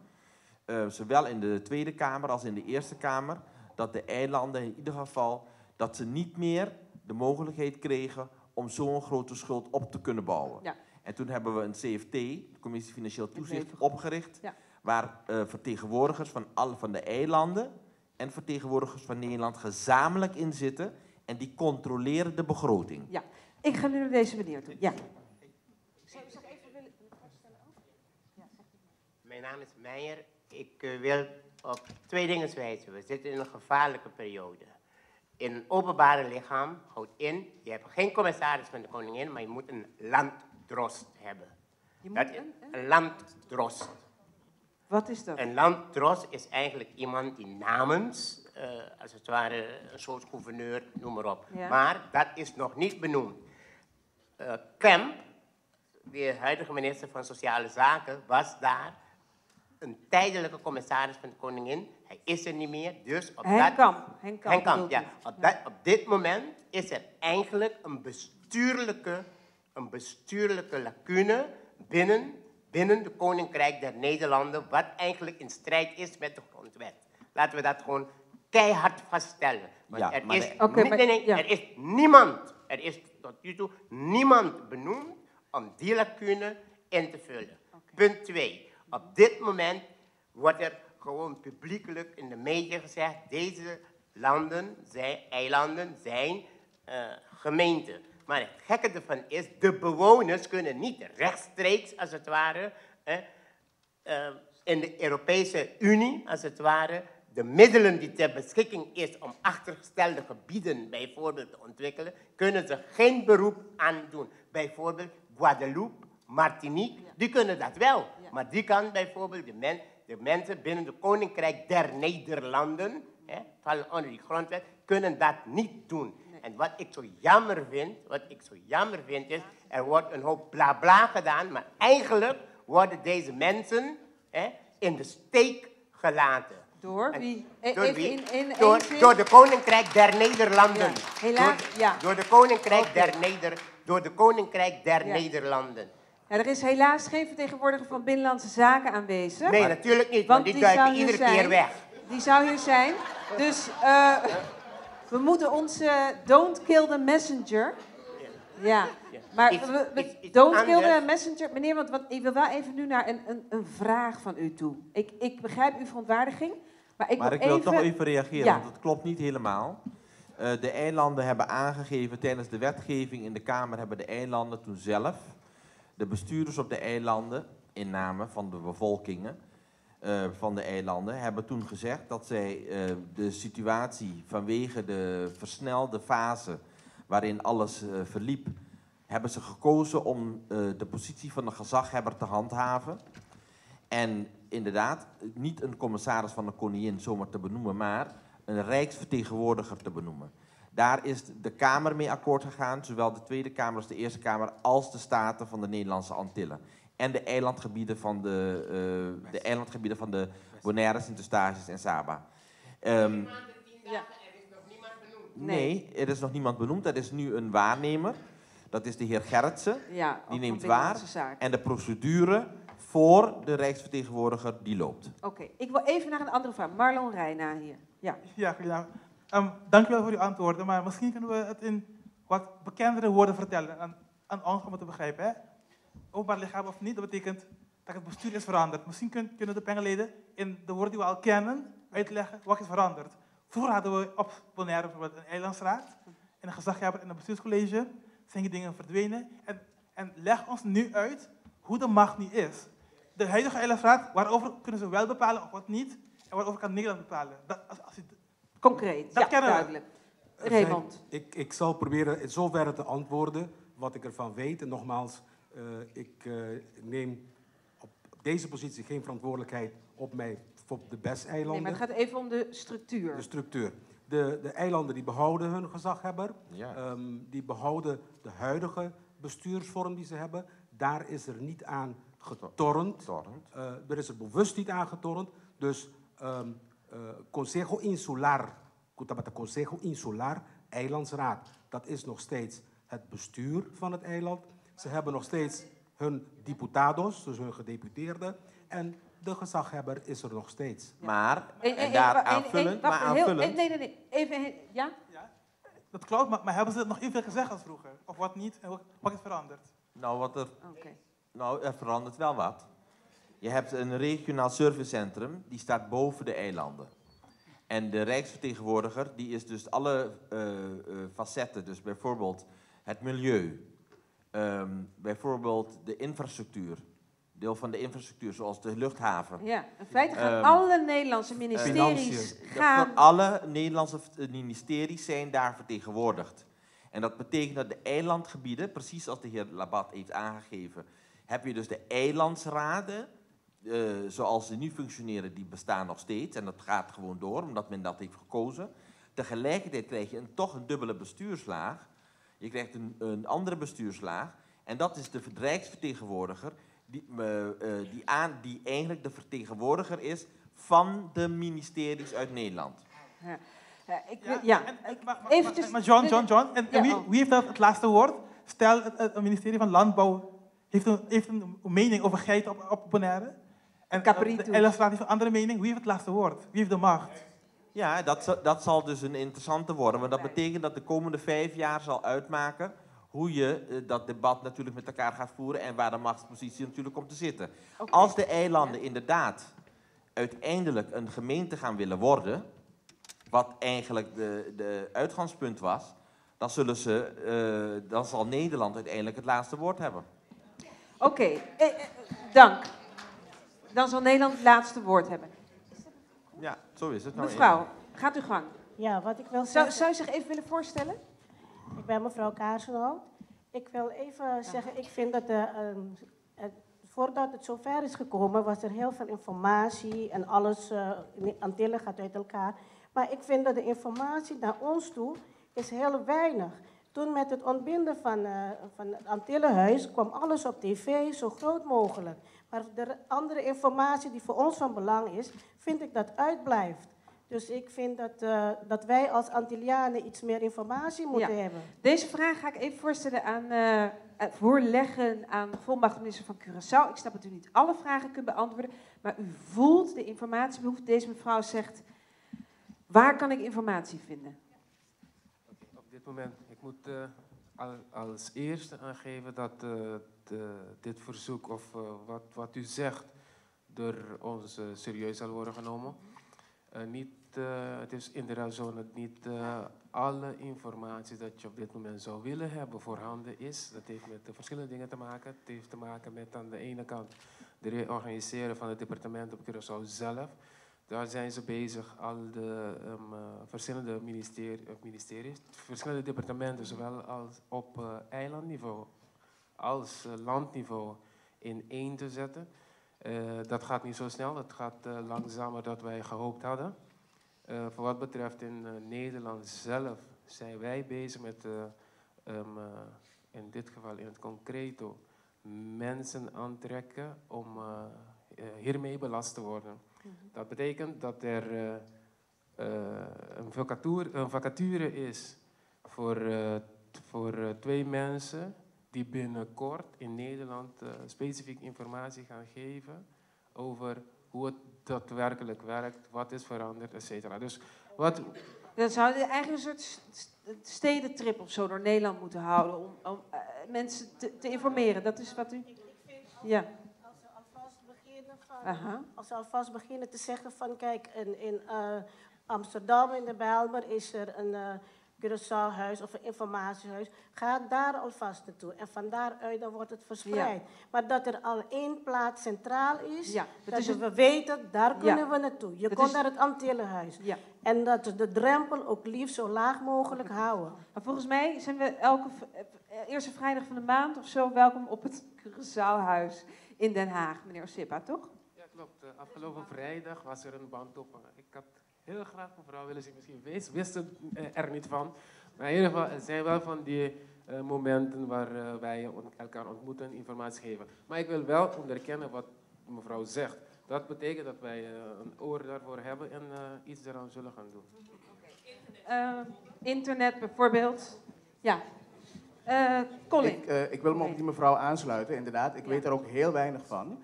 Speaker 7: zowel in de Tweede Kamer als in de Eerste Kamer, dat de eilanden in ieder geval, dat ze niet meer de mogelijkheid kregen om zo'n grote schuld op te kunnen bouwen. Ja. En toen hebben we een CFT, de Commissie Financieel Toezicht, opgericht, waar vertegenwoordigers van de eilanden en vertegenwoordigers van Nederland gezamenlijk in zitten en die controleren de begroting.
Speaker 2: Ja, ik ga nu naar deze meneer toe. Ja.
Speaker 8: Zou u zich even willen voorstellen ook? Ja, mijn naam is Meijer. Ik wil op 2 dingen wijzen. We zitten in een gevaarlijke periode. In een openbare lichaam houdt in, je hebt geen commissaris van de koningin, maar je moet een landdrost hebben. Een landdrost.
Speaker 2: Wat is dat?
Speaker 8: Een landdrost is eigenlijk iemand die namens, als het ware, een soort gouverneur, noem maar op. Ja. Maar dat is nog niet benoemd. Kemp, de huidige minister van Sociale Zaken, was daar een tijdelijke commissaris van de koningin. Hij is er niet meer, dus op
Speaker 2: Henk Kamp,
Speaker 8: ja. Op dit moment is er eigenlijk een bestuurlijke lacune binnen de Koninkrijk der Nederlanden, wat eigenlijk in strijd is met de grondwet. Laten we dat gewoon keihard vaststellen. Want
Speaker 7: Ja,
Speaker 8: er
Speaker 7: maar
Speaker 8: is,
Speaker 2: ja.
Speaker 8: er is tot nu toe niemand benoemd om die lacune in te vullen. Punt 2. Op dit moment wordt er gewoon publiekelijk in de media gezegd, deze eilanden zijn gemeenten. Maar het gekke ervan is, de bewoners kunnen niet rechtstreeks, als het ware, in de Europese Unie, als het ware, de middelen die ter beschikking is om achtergestelde gebieden bijvoorbeeld te ontwikkelen, kunnen ze geen beroep aan doen. Bijvoorbeeld Guadeloupe, Martinique, die kunnen dat wel. Maar die kan bijvoorbeeld de mensen binnen de Koninkrijk der Nederlanden, vallen onder die grondwet, kunnen dat niet doen. Nee. En wat ik zo jammer vind is, er wordt een hoop blabla gedaan, maar eigenlijk worden deze mensen in de steek gelaten.
Speaker 2: Door wie?
Speaker 8: Door de Koninkrijk der Nederlanden.
Speaker 2: Ja. Helaas,
Speaker 8: Door de Koninkrijk der Nederlanden.
Speaker 2: Ja, er is helaas geen vertegenwoordiger van Binnenlandse Zaken aanwezig.
Speaker 8: Nee, natuurlijk niet, want die duiken iedere keer weg.
Speaker 2: Die zou hier zijn. Dus we moeten onze don't kill the messenger. Ja, maar don't kill the messenger. Meneer, want ik wil wel even nu naar een vraag van u toe. Ik begrijp uw verontwaardiging, maar ik
Speaker 7: wil toch even reageren,
Speaker 2: ja.
Speaker 7: want het klopt niet helemaal. De eilanden hebben aangegeven, tijdens de wetgeving in de Kamer hebben de eilanden toen zelf, de bestuurders op de eilanden, in name van de bevolkingen van de eilanden, hebben toen gezegd dat zij de situatie vanwege de versnelde fase waarin alles verliep, hebben ze gekozen om de positie van de gezaghebber te handhaven. En inderdaad, niet een commissaris van de koningin zomaar te benoemen, maar een rijksvertegenwoordiger te benoemen. Daar is de Kamer mee akkoord gegaan, zowel de Tweede Kamer als de Eerste Kamer, als de Staten van de Nederlandse Antillen. En de eilandgebieden van de Bonaire, Sint-Eustatius en Saba. Nee, er is nog niemand benoemd. Er is nu een waarnemer. Dat is de heer Gerritsen.
Speaker 2: Ja,
Speaker 7: die neemt waar. En de procedure voor de rijksvertegenwoordiger, die loopt.
Speaker 2: Oké, ik wil even naar een andere vraag. Marlon Reina hier. Ja,
Speaker 9: dank u wel voor uw antwoorden, maar misschien kunnen we het in wat bekendere woorden vertellen aan ons om het te begrijpen. Hè? Openbaar lichaam of niet, dat betekent dat het bestuur is veranderd. Misschien kunnen de panelleden in de woorden die we al kennen uitleggen wat is veranderd. Vroeger hadden we op Bonaire bijvoorbeeld een eilandsraad en een gezaghebber en een bestuurscollege. Zijn die dingen verdwenen? En leg ons nu uit hoe de macht nu is. De huidige eilandsraad, waarover kunnen ze wel bepalen of wat niet, en waarover kan Nederland bepalen.
Speaker 2: Concreet,
Speaker 9: dat
Speaker 2: ja, duidelijk. Raymond.
Speaker 5: Ik zal proberen in zoverre te antwoorden wat ik ervan weet. En nogmaals, ik neem op deze positie geen verantwoordelijkheid op mij voor de BES-eilanden.
Speaker 2: Nee, maar het gaat even om de structuur.
Speaker 5: De structuur. De eilanden die behouden hun gezaghebber.
Speaker 7: Ja.
Speaker 5: Die behouden de huidige bestuursvorm die ze hebben. Daar is er niet aan getornd. Er is er bewust niet aan getornd. Dus Consejo Insular, eilandsraad, dat is nog steeds het bestuur van het eiland. Ze hebben nog steeds hun diputados, dus hun gedeputeerden. En de gezaghebber is er nog steeds.
Speaker 7: Maar,
Speaker 9: aanvullend.
Speaker 2: Nee, even, ja?
Speaker 9: Dat klopt, maar hebben ze het nog evenveel gezegd als vroeger? Of wat niet? En wat is veranderd?
Speaker 7: Nou, er verandert wel wat. Je hebt een regionaal servicecentrum, die staat boven de eilanden. En de rijksvertegenwoordiger, die is dus alle facetten, dus bijvoorbeeld het milieu, bijvoorbeeld de infrastructuur, deel van de infrastructuur, zoals de luchthaven.
Speaker 2: Ja, in feite gaan alle Nederlandse ministeries
Speaker 7: alle Nederlandse ministeries zijn daar vertegenwoordigd. En dat betekent dat de eilandgebieden, precies als de heer Labat heeft aangegeven, heb je dus de eilandsraden, zoals ze nu functioneren, die bestaan nog steeds. En dat gaat gewoon door, omdat men dat heeft gekozen. Tegelijkertijd krijg je toch een dubbele bestuurslaag. Je krijgt een andere bestuurslaag. En dat is de rijksvertegenwoordiger die eigenlijk de vertegenwoordiger is van de ministeries uit Nederland.
Speaker 9: Maar John. En wie heeft dat het laatste woord? Stel, het ministerie van Landbouw heeft een mening over geiten op Bonaire. En de illustratie heeft een andere mening. Wie heeft het laatste woord? Wie heeft de macht?
Speaker 7: Ja, dat zal dus een interessante worden. Want dat betekent dat de komende 5 jaar zal uitmaken hoe je dat debat natuurlijk met elkaar gaat voeren en waar de machtspositie natuurlijk komt te zitten. Okay. Als de eilanden inderdaad uiteindelijk een gemeente gaan willen worden, wat eigenlijk de uitgangspunt was, dan zal Nederland uiteindelijk het laatste woord hebben.
Speaker 2: Oké, dank. Dan zal Nederland het laatste woord hebben.
Speaker 7: Ja, zo is het.
Speaker 2: Mevrouw, gaat u gang.
Speaker 10: Ja, wat ik wil zeggen...
Speaker 2: Zou u zich even willen voorstellen?
Speaker 10: Ik ben mevrouw Kaarsenhout. Ik wil even zeggen, ik vind dat voordat het zover is gekomen, was er heel veel informatie en alles, Antillen gaat uit elkaar. Maar ik vind dat de informatie naar ons toe is heel weinig. Toen met het ontbinden van het Antillenhuis kwam alles op tv zo groot mogelijk. Maar de andere informatie die voor ons van belang is, vind ik dat uitblijft. Dus ik vind dat wij als Antillianen iets meer informatie moeten hebben.
Speaker 2: Deze vraag ga ik even voorleggen aan de volmachtigminister van Curaçao. Ik snap dat u niet alle vragen kunt beantwoorden, maar u voelt de informatiebehoefte. Deze mevrouw zegt, waar kan ik informatie vinden?
Speaker 11: Op dit moment, ik moet als eerste aangeven dat dit verzoek of wat u zegt door ons serieus zal worden genomen. Het is inderdaad zo dat niet alle informatie dat je op dit moment zou willen hebben voorhanden is. Dat heeft met verschillende dingen te maken. Het heeft te maken met aan de ene kant de reorganiseren van het departement op Curaçao zelf. Daar zijn ze bezig, al de verschillende ministeries, verschillende departementen, zowel als op eilandniveau als landniveau in één te zetten. Dat gaat niet zo snel, dat gaat langzamer dan wij gehoopt hadden. Voor wat betreft in Nederland zelf zijn wij bezig met, in dit geval in het concreto, mensen aantrekken om hiermee belast te worden. Dat betekent dat er een vacature is voor 2 mensen die binnenkort in Nederland specifiek informatie gaan geven over hoe het daadwerkelijk werkt, wat is veranderd, etc. Dus wat...
Speaker 2: Dan zou je eigenlijk een soort stedentrip of zo door Nederland moeten houden om mensen te informeren. Dat is wat u... Ja.
Speaker 10: Als we alvast beginnen te zeggen van kijk, in Amsterdam in de Bijlmer is er een Curaçao-huis of een informatiehuis. Ga daar alvast naartoe en van daaruit dan wordt het verspreid. Ja. Maar dat er al 1 plaats centraal is, dat we weten, daar kunnen we naartoe. Je komt naar het Antillenhuis. Ja. En dat we de drempel ook liefst zo laag mogelijk houden.
Speaker 2: Maar volgens mij zijn we elke eerste vrijdag van de maand of zo welkom op het Curaçao-huis in Den Haag, meneer Osippa, toch?
Speaker 11: Ja, klopt. Afgelopen vrijdag was er een band op. Ik had heel graag mevrouw willen zien, misschien wisten er niet van. Maar in ieder geval, er zijn wel van die momenten waar wij elkaar ontmoeten, informatie geven. Maar ik wil wel onderkennen wat mevrouw zegt. Dat betekent dat wij een oor daarvoor hebben en iets eraan zullen gaan doen.
Speaker 2: Internet bijvoorbeeld. Ja. Colin.
Speaker 12: Ik wil me op die mevrouw aansluiten, inderdaad. Ik weet er ook heel weinig van.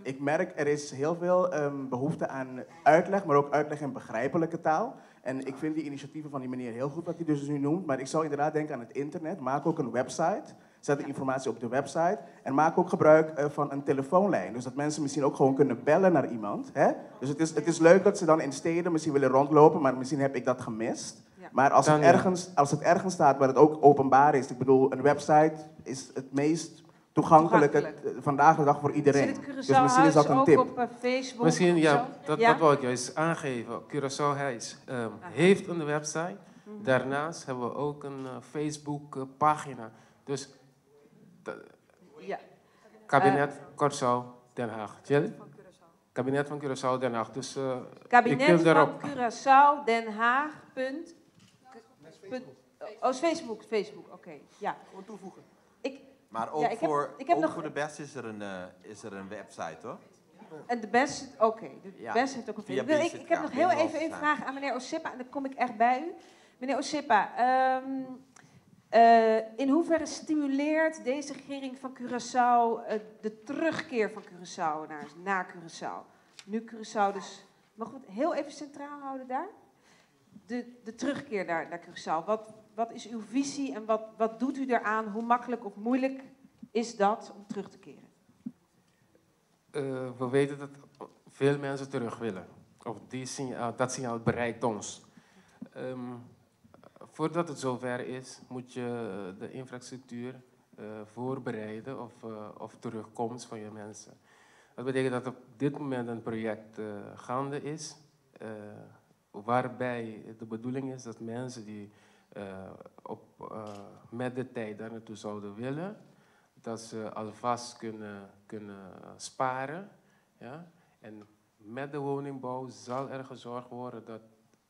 Speaker 12: Ik merk, er is heel veel behoefte aan uitleg, maar ook uitleg in begrijpelijke taal. En ik vind die initiatieven van die meneer heel goed, wat hij dus nu noemt. Maar ik zou inderdaad denken aan het internet. Maak ook een website. Zet de informatie op de website. En maak ook gebruik van een telefoonlijn. Dus dat mensen misschien ook gewoon kunnen bellen naar iemand. Hè? Dus het is leuk dat ze dan in steden misschien willen rondlopen, maar misschien heb ik dat gemist. Ja. Maar als het ergens staat waar het ook openbaar is. Ik bedoel, een website is het meest toegankelijk vandaag de dag voor iedereen.
Speaker 2: Dus misschien is dat een tip. Op Facebook
Speaker 11: misschien, ja, dat wil ik juist aangeven. Curaçao Huis heeft een website. Daarnaast hebben we ook een Facebook pagina. Dus Kabinet Curaçao Den Haag. Kabinet van Curaçao Den Haag. Dus
Speaker 2: Kabinet van Curaçao Den Haag. Facebook, oké. Ja.
Speaker 12: Gewoon toevoegen.
Speaker 7: Maar ook,
Speaker 2: Ja, ik heb
Speaker 7: ook
Speaker 2: nog-
Speaker 7: voor de best is er een website, hoor.
Speaker 2: En de BES, oké. De
Speaker 7: Ja,
Speaker 2: BES heeft ook een
Speaker 7: via
Speaker 2: Facebook. Ik heb nog heel
Speaker 7: Binnenlandse
Speaker 2: even een
Speaker 7: Zaken.
Speaker 2: vraag aan meneer Osippa en dan kom ik echt bij u. Meneer Osippa, in hoeverre stimuleert deze regering van Curaçao de terugkeer van Curaçao naar Curaçao? Nu Curaçao dus, mogen we het heel even centraal houden daar? De terugkeer naar Curaçao. Wat is uw visie en wat doet u daaraan? Hoe makkelijk of moeilijk is dat om terug te keren?
Speaker 11: We weten dat veel mensen terug willen. Of dat signaal bereikt ons. Voordat het zover is, moet je de infrastructuur voorbereiden of terugkomst van je mensen. Dat betekent dat op dit moment een project gaande is, waarbij de bedoeling is dat mensen die met de tijd daar naartoe zouden willen, dat ze alvast kunnen sparen. Ja? En met de woningbouw zal er gezorgd worden dat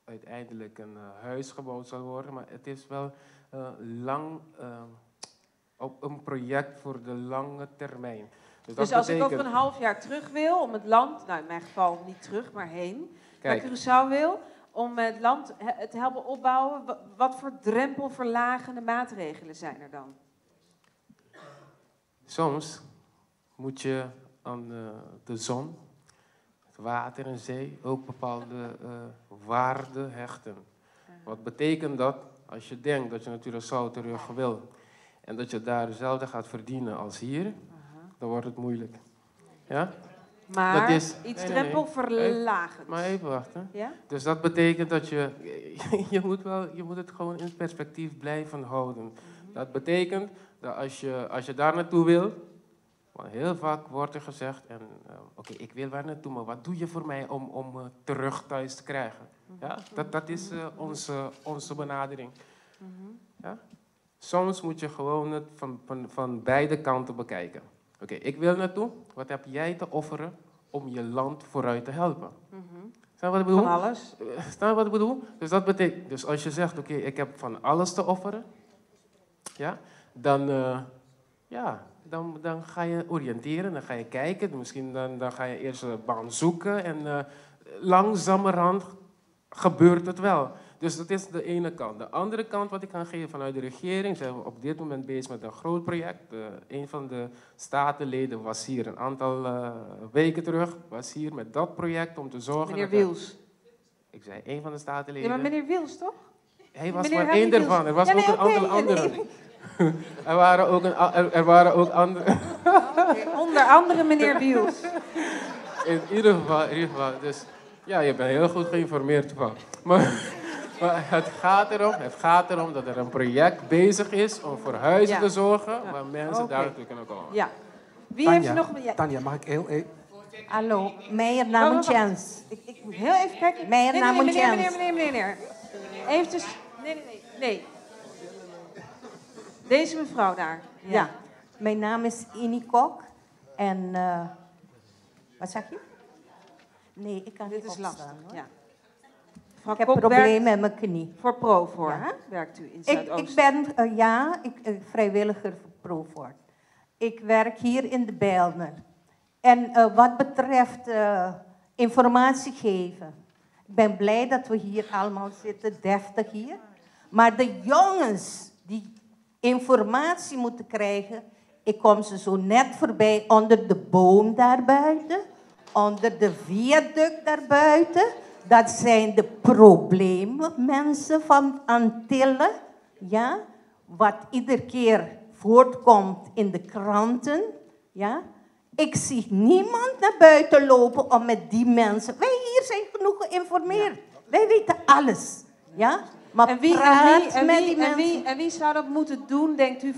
Speaker 11: uiteindelijk een huis gebouwd zal worden. Maar het is wel op een project voor de lange termijn.
Speaker 2: Dus als ik over een half jaar terug wil om het land, nou in mijn geval niet terug, maar heen, naar Curaçao wil, om het land te helpen opbouwen, wat voor drempelverlagende maatregelen zijn er dan?
Speaker 11: Soms moet je aan de zon, het water en zee ook bepaalde waarden hechten. Wat betekent dat? Als je denkt dat je naar Curaçao terug wil en dat je daar hetzelfde gaat verdienen als hier, dan wordt het moeilijk. Ja?
Speaker 2: Maar
Speaker 11: dat is,
Speaker 2: iets drempelverlagend.
Speaker 11: Maar even wachten.
Speaker 2: Ja?
Speaker 11: Dus dat betekent dat je moet het gewoon in perspectief blijven houden. Dat betekent dat als je daar naartoe wil, want heel vaak wordt er gezegd, oké, ik wil waar naartoe, maar wat doe je voor mij om terug thuis te krijgen? Ja? Dat is onze benadering. Ja? Soms moet je gewoon het van beide kanten bekijken. Oké, ik wil naartoe, wat heb jij te offeren om je land vooruit te helpen? Snap je wat ik bedoel?
Speaker 2: Van alles.
Speaker 11: Snap je wat ik bedoel? Dus dat betekent, dus als je zegt, oké, ik heb van alles te offeren, ja, dan ga je oriënteren, dan ga je kijken, misschien dan ga je eerst een baan zoeken en langzamerhand gebeurt het wel. Dus dat is de ene kant. De andere kant wat ik kan geven vanuit de regering, zijn we op dit moment bezig met een groot project. Een van de statenleden was hier een aantal weken terug, was hier met dat project om te zorgen...
Speaker 2: Meneer Wiels.
Speaker 11: Ik zei een van de statenleden.
Speaker 2: Ja, maar meneer Wiels toch?
Speaker 11: Hij was
Speaker 2: Meneer
Speaker 11: maar één
Speaker 2: Wiels.
Speaker 11: ervan, er was
Speaker 2: Ja,
Speaker 11: ook
Speaker 2: nee,
Speaker 11: een aantal anderen. Er waren ook andere...
Speaker 2: Onder andere meneer Wiels.
Speaker 11: In ieder geval. Dus ja, je bent heel goed geïnformeerd van. Maar het gaat erom dat er een project bezig is om voor huizen te zorgen, waar mensen daar naartoe kunnen komen.
Speaker 2: Ja. Wie
Speaker 13: Tanja,
Speaker 2: heeft er nog... Ja.
Speaker 13: Tanja, mag ik heel even...
Speaker 14: Hallo, Meijer namens Jens.
Speaker 2: Ik moet heel even kijken.
Speaker 14: Meijer namens Jens.
Speaker 2: Meneer. Even Nee. Deze mevrouw daar. Ja.
Speaker 14: Mijn naam is Ini Kok. En, wat zeg je? Nee, ik kan
Speaker 2: Dit
Speaker 14: niet
Speaker 2: is
Speaker 14: opstaan,
Speaker 2: lastig,
Speaker 14: hoor.
Speaker 2: ja.
Speaker 14: Ik heb problemen met mijn knie.
Speaker 2: Voor Profor,
Speaker 14: Ja.
Speaker 2: hè? Werkt u in
Speaker 14: Ik
Speaker 2: Zuidoost?
Speaker 14: ben vrijwilliger voor Profor. Ik werk hier in de Bijlmer. En wat betreft informatie geven. Ik ben blij dat we hier allemaal zitten, deftig hier. Maar de jongens die informatie moeten krijgen, ik kom ze zo net voorbij onder de boom daarbuiten, onder de viaduct daarbuiten. Dat zijn de problemen, mensen van Antillen, ja, wat iedere keer voortkomt in de kranten, ja. Ik zie niemand naar buiten lopen om met die mensen... Wij hier zijn genoeg geïnformeerd. Ja. Wij weten alles. Ja? Maar
Speaker 2: En wie zou dat moeten doen, denkt u?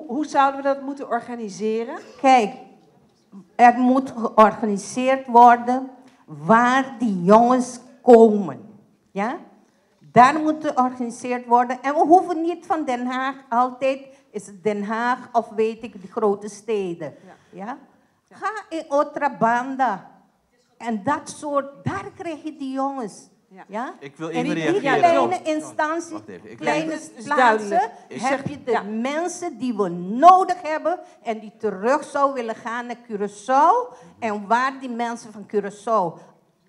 Speaker 2: Hoe zouden we dat moeten organiseren?
Speaker 14: Kijk, er moet georganiseerd worden waar die jongens komen. Ja? Daar moet georganiseerd worden. En we hoeven niet van Den Haag altijd... Is het Den Haag of weet ik, de grote steden. Ja? Ga in Otra Banda. En dat soort, daar krijg je die jongens. Ja?
Speaker 7: Ik wil
Speaker 14: en
Speaker 7: even
Speaker 14: in die
Speaker 7: reageren.
Speaker 14: kleine instantie,
Speaker 7: Wacht even,
Speaker 14: kleine
Speaker 2: is
Speaker 14: plaatsen,
Speaker 2: duidelijk.
Speaker 14: heb je de mensen die we nodig hebben en die terug zou willen gaan naar Curaçao. En waar die mensen van Curaçao,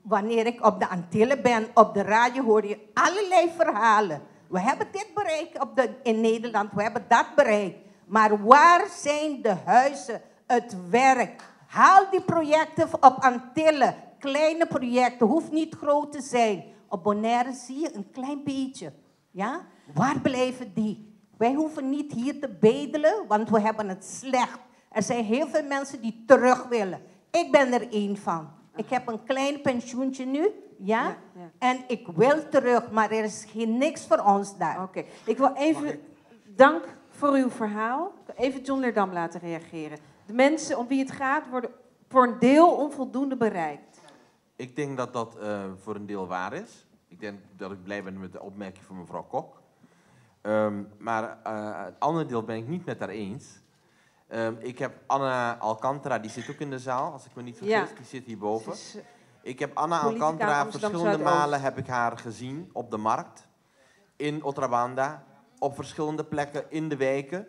Speaker 14: wanneer ik op de Antillen ben, op de radio hoor je allerlei verhalen. We hebben dit bereikt in Nederland, we hebben dat bereikt. Maar waar zijn de huizen, het werk? Haal die projecten op Antillen, kleine projecten, hoeft niet groot te zijn. Op Bonaire zie je een klein beetje. Ja? Waar blijven die? Wij hoeven niet hier te bedelen, want we hebben het slecht. Er zijn heel veel mensen die terug willen. Ik ben er één van. Ik heb een klein pensioentje nu, ja? En ik wil terug, maar er is niks voor ons daar.
Speaker 2: Oké. Ik wil even, dank voor uw verhaal. Ik wil even John Leerdam laten reageren. De mensen om wie het gaat worden voor een deel onvoldoende bereikt.
Speaker 7: Ik denk dat dat voor een deel waar is. Ik denk dat ik blij ben met de opmerking van mevrouw Kok. Maar het andere deel ben ik niet met haar eens. Ik heb Anna Alcantara, die zit ook in de zaal, als ik me niet vergis. Die zit hierboven. Ik heb Anna Alcantara verschillende malen heb ik haar gezien op de markt. In Otrabanda. Op verschillende plekken in de wijken.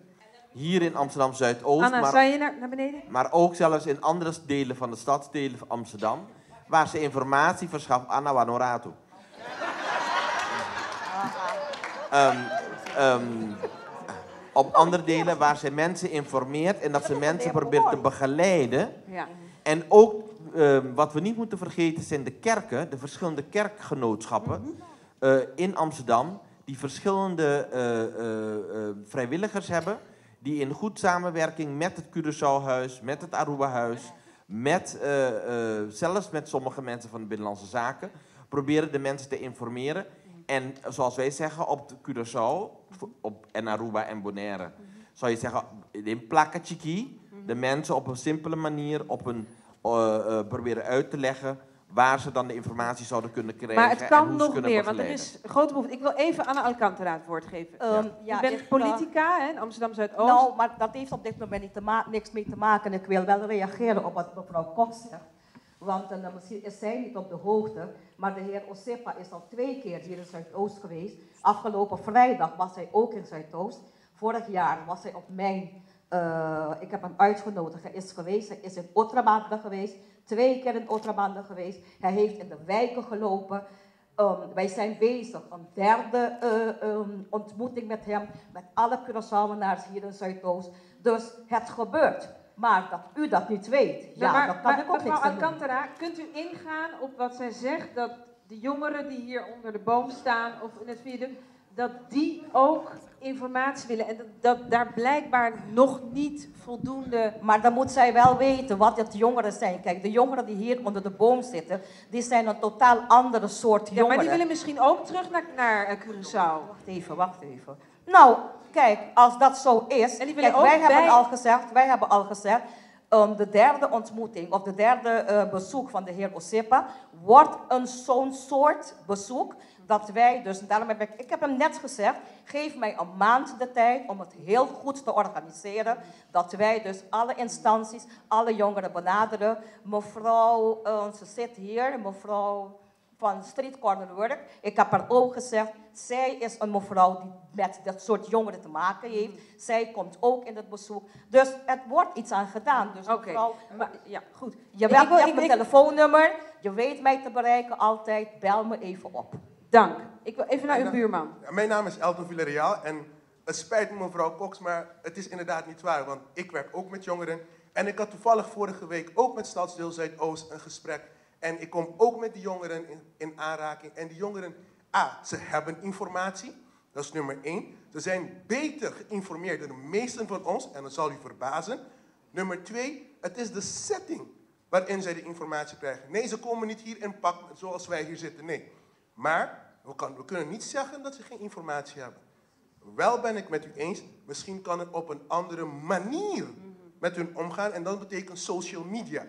Speaker 7: Hier in Amsterdam Zuidoost.
Speaker 2: Anna, zou je naar beneden?
Speaker 7: Maar ook zelfs in andere delen van de stadsdelen van Amsterdam. Waar ze informatie verschaft. Anna Wanoratu. Op andere delen waar ze mensen informeert. En dat ze mensen probeert te begeleiden.
Speaker 2: Ja.
Speaker 7: En ook, wat we niet moeten vergeten, zijn de kerken. De verschillende kerkgenootschappen in Amsterdam. Die verschillende vrijwilligers hebben. Die in goed samenwerking met het Curaçao-huis, met het Aruba-huis, zelfs met sommige mensen van de Binnenlandse Zaken, proberen de mensen te informeren. En zoals wij zeggen, op de Curaçao, en Aruba en Bonaire, zou je zeggen, in plakatjiki, de mensen op een simpele manier proberen uit te leggen waar ze dan de informatie zouden kunnen krijgen.
Speaker 2: Maar het kan
Speaker 7: en
Speaker 2: nog meer, want er is grote behoefte. Ik wil even Anna Alcantara het woord geven. Je bent politica in Amsterdam Zuidoost.
Speaker 13: Nou, maar dat heeft op dit moment niks mee te maken. Ik wil wel reageren op wat mevrouw Kok zegt. Want misschien is zij niet op de hoogte, maar de heer Osepa is al 2 keer hier in Zuidoost geweest. Afgelopen vrijdag was hij ook in Zuidoost. Vorig jaar was hij op mijn, ik heb hem uitgenodigd, hij is geweest. Hij is in Otrabanda geweest, 2 keer in Otrabanda geweest. Hij heeft in de wijken gelopen. Wij zijn bezig, een derde ontmoeting met hem, met alle Curaçaoenaars hier in Zuidoost. Dus het gebeurt. Maar dat u dat niet weet, ja, dat kan ik ook niks aan doen.
Speaker 2: Mevrouw Alcantara, kunt u ingaan op wat zij zegt, dat de jongeren die hier onder de boom staan of in het viaduct, dat die ook informatie willen en dat daar blijkbaar nog niet voldoende...
Speaker 13: Maar dan moet zij wel weten wat het jongeren zijn. Kijk, de jongeren die hier onder de boom zitten, die zijn een totaal andere soort jongeren.
Speaker 2: Ja, maar die willen misschien ook terug naar Curaçao.
Speaker 13: Wacht even. Nou, kijk, als dat zo is... En kijk, wij hebben al gezegd, de derde ontmoeting, of de derde bezoek van de heer Osepa, wordt zo'n soort bezoek, dat wij dus, daarom heb ik heb hem net gezegd, geef mij een maand de tijd om het heel goed te organiseren, dat wij dus alle instanties, alle jongeren benaderen. Mevrouw, ze zit hier, mevrouw van Street Corner Work. Ik heb haar ook gezegd, zij is een mevrouw die met dat soort jongeren te maken heeft. Zij komt ook in het bezoek. Dus het wordt iets aan gedaan. Dus mevrouw,
Speaker 2: ja, goed.
Speaker 13: Je hebt mijn telefoonnummer, je weet mij te bereiken altijd, bel me even op.
Speaker 2: Dank. Ik wil even naar uw buurman.
Speaker 15: Mijn naam is Elton Villarreal en het spijt me mevrouw Cox, maar het is inderdaad niet waar, want ik werk ook met jongeren. En ik had toevallig vorige week ook met Stadsdeel Zuidoost een gesprek. En ik kom ook met die jongeren in aanraking. En die jongeren, ze hebben informatie. Dat is nummer 1. Ze zijn beter geïnformeerd dan de meesten van ons. En dat zal u verbazen. Nummer 2, het is de setting waarin zij de informatie krijgen. Nee, ze komen niet hier in pak zoals wij hier zitten. Nee. Maar we kunnen niet zeggen dat ze geen informatie hebben. Wel ben ik met u eens, misschien kan het op een andere manier met hun omgaan. En dat betekent social media.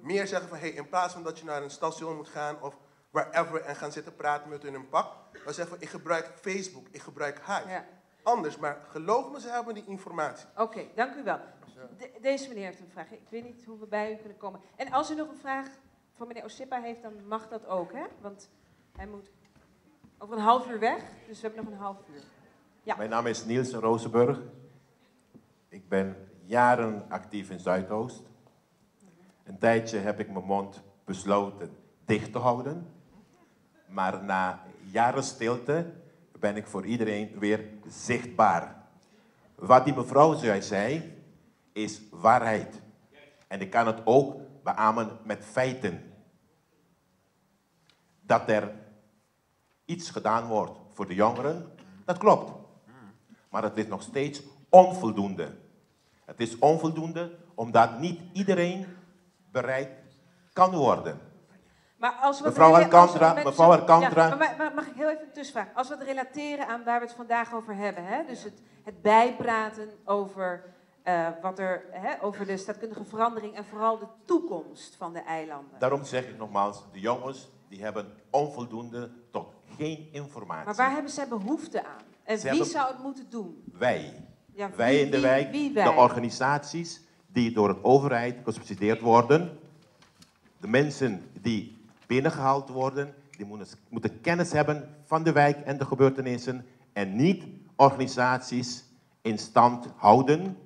Speaker 15: Meer zeggen van, in plaats van dat je naar een station moet gaan of wherever en gaan zitten praten met hun in een pak. Dan zeggen we, ik gebruik Facebook, ik gebruik Hive. Ja. Anders, maar geloof me, ze hebben die informatie.
Speaker 2: Oké, dank u wel. Deze meneer heeft een vraag. Ik weet niet hoe we bij u kunnen komen. En als u nog een vraag van meneer Osepa heeft, dan mag dat ook, hè? Want hij moet Over een half uur weg, dus we hebben nog een half uur. Ja.
Speaker 16: Mijn naam is Niels Rozenburg. Ik ben jaren actief in Zuidoost. Een tijdje heb ik mijn mond besloten dicht te houden. Maar na jaren stilte ben ik voor iedereen weer zichtbaar. Wat die mevrouw zei, is waarheid. En ik kan het ook beamen met feiten. Dat er iets gedaan wordt voor de jongeren, dat klopt. Maar het is nog steeds onvoldoende. Het is onvoldoende omdat niet iedereen bereikt kan worden.
Speaker 2: Maar als we
Speaker 16: mevrouw Alcantara.
Speaker 2: Ja, maar mag ik heel even een tussenvraag? Als we het relateren aan waar we het vandaag over hebben, hè? Dus het bijpraten over, over de staatkundige verandering en vooral de toekomst van de eilanden.
Speaker 16: Daarom zeg ik nogmaals, de jongens die hebben onvoldoende tot geen informatie.
Speaker 2: Maar waar hebben zij behoefte aan? En wie zou het moeten doen?
Speaker 16: Wij.
Speaker 2: Ja,
Speaker 16: wij in de wijk, de organisaties die door de overheid gesubsidieerd worden, de mensen die binnengehaald worden, die moeten kennis hebben van de wijk en de gebeurtenissen en niet organisaties in stand houden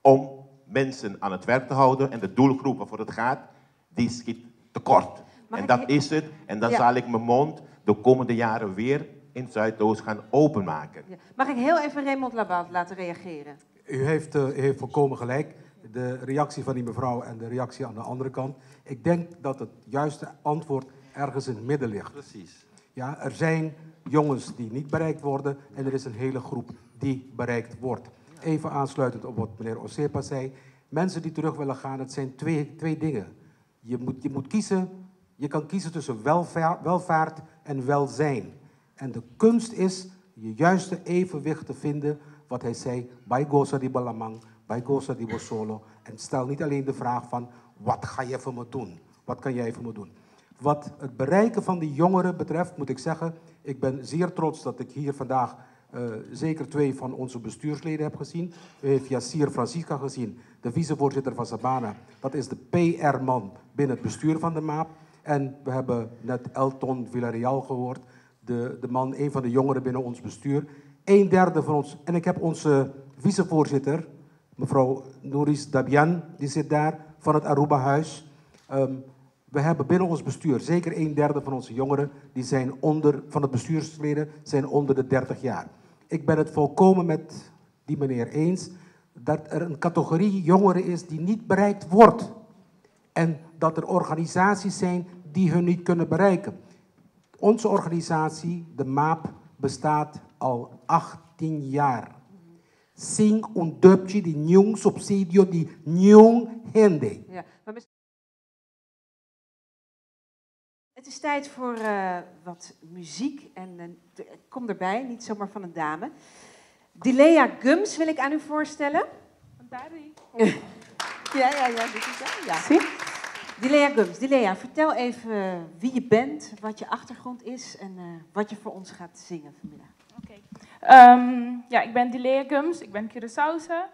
Speaker 16: om mensen aan het werk te houden en de doelgroep waarvoor het gaat, die schiet tekort. En dat is het. En dan zal ik mijn mond de komende jaren weer in Zuidoost gaan openmaken.
Speaker 2: Ja. Mag ik heel even Raymond Labaut laten reageren?
Speaker 17: U heeft volkomen gelijk. De reactie van die mevrouw en de reactie aan de andere kant. Ik denk dat het juiste antwoord ergens in het midden ligt.
Speaker 16: Precies.
Speaker 17: Ja, er zijn jongens die niet bereikt worden en er is een hele groep die bereikt wordt. Even aansluitend op wat meneer Osepa zei. Mensen die terug willen gaan, het zijn twee dingen. Je moet kiezen, je kan kiezen tussen welvaart en welzijn. En de kunst is je juiste evenwicht te vinden, wat hij zei, bij Gosa di Balamang, bij Gosa di Bosolo. En stel niet alleen de vraag van, wat ga je voor me doen? Wat kan jij voor me doen? Wat het bereiken van die jongeren betreft, moet ik zeggen, ik ben zeer trots dat ik hier vandaag zeker 2 van onze bestuursleden heb gezien. U heeft Yassir Francisca gezien, de vicevoorzitter van Sabana. Dat is de PR-man binnen het bestuur van de MAAP. En we hebben net Elton Villarreal gehoord, de man, een van de jongeren binnen ons bestuur. 1/3 van ons, en ik heb onze vicevoorzitter, mevrouw Nouris Dabian, die zit daar, van het Aruba-huis. We hebben binnen ons bestuur zeker 1/3 van onze jongeren, die zijn van het bestuursleden, zijn onder de 30 jaar. Ik ben het volkomen met die meneer eens, dat er een categorie jongeren is die niet bereikt wordt. En dat er organisaties zijn die hun niet kunnen bereiken. Onze organisatie, de MAAP, bestaat al 18 jaar. Sing un dupje die nieuw subsidio die nieuw hende.
Speaker 2: Ja, maar het is tijd voor wat muziek en kom erbij, niet zomaar van een dame. Dilea Gums wil ik aan u voorstellen. Ja, dit is hij. Ja. Zie? Dilea Gums. Dilea, vertel even wie je bent, wat je achtergrond is en wat je voor ons gaat zingen vanmiddag.
Speaker 18: Oké. Ja, ik ben Dilea Gums, ik ben Curaçaose.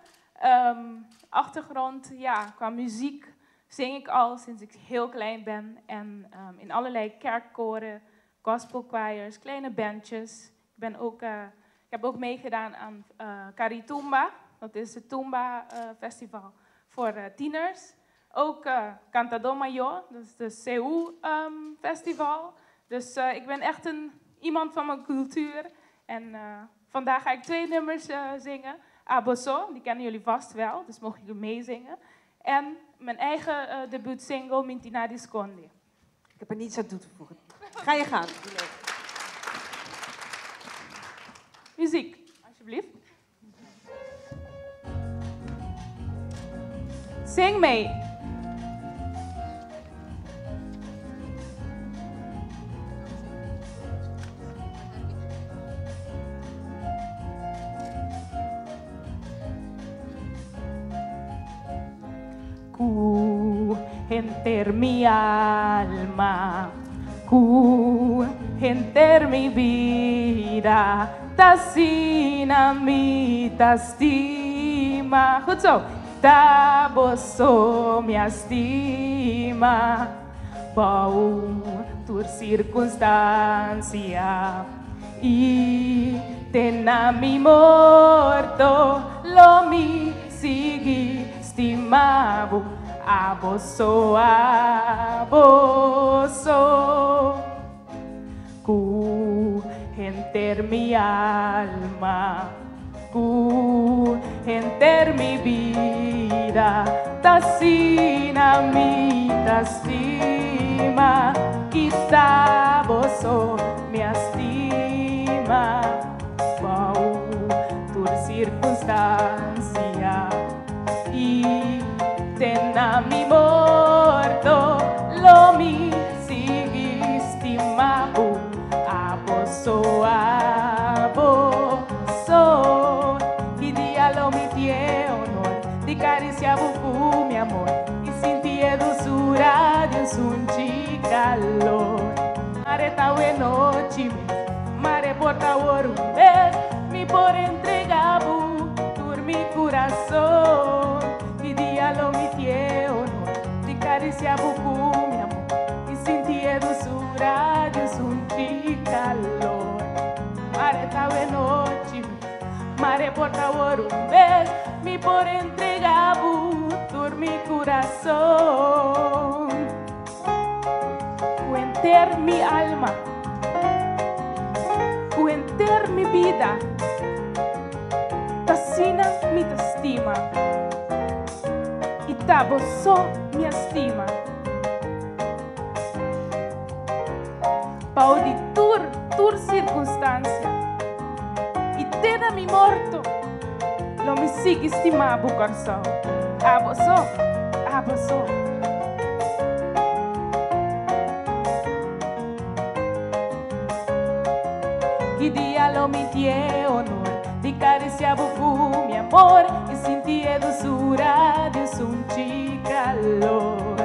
Speaker 18: Achtergrond, ja, qua muziek zing ik al sinds ik heel klein ben. En in allerlei kerkkoren, gospelchoirs, kleine bandjes. Ik heb ook meegedaan aan Caritumba. Dat is het Tumba-festival voor tieners. Ook Cantador Mayor, dat is de CEU-festival. Dus ik ben echt iemand van mijn cultuur. En vandaag ga ik 2 nummers zingen. Aboso, die kennen jullie vast wel, dus mogen jullie meezingen. En mijn eigen debuutsingle, Mintina di Scondi.
Speaker 2: Ik heb er niets aan toe te voegen. Ga je gaan.
Speaker 18: Muziek, alsjeblieft. Zing mee. Enter mi alma, enter mi vida, tasina mi tastima. Goed zo. Taboso mi estima, bom tu por circunstancia y tena mi morto lo mi sigi stimavo aboso ku enter mi alma ku enter mi vida tasina mi tastima quizá boso mi estima wow tu circunstancia y tena mi morto lo mi sigi stimavo aboso y dia lo mi tie honor di caricia buku mi amor y sentie dulzura de un calor mare tawe noche mare porta un vez mi por entregabu tur mi corazón y dia lo mi tie honor di caricia buku mi amor y sentie dulzura de un calor mare tawe noche mare porta un vez mi por entregabu tur mi corazón cuenter mi alma cuenter mi vida tasina mi estima y taboso mi estima paudi tur circunstancia y tena mi morto lo mi sigi stimavo corazón aboso y dia lo mi tie honor di caricia buku mi amor y sentie dulzura de un calor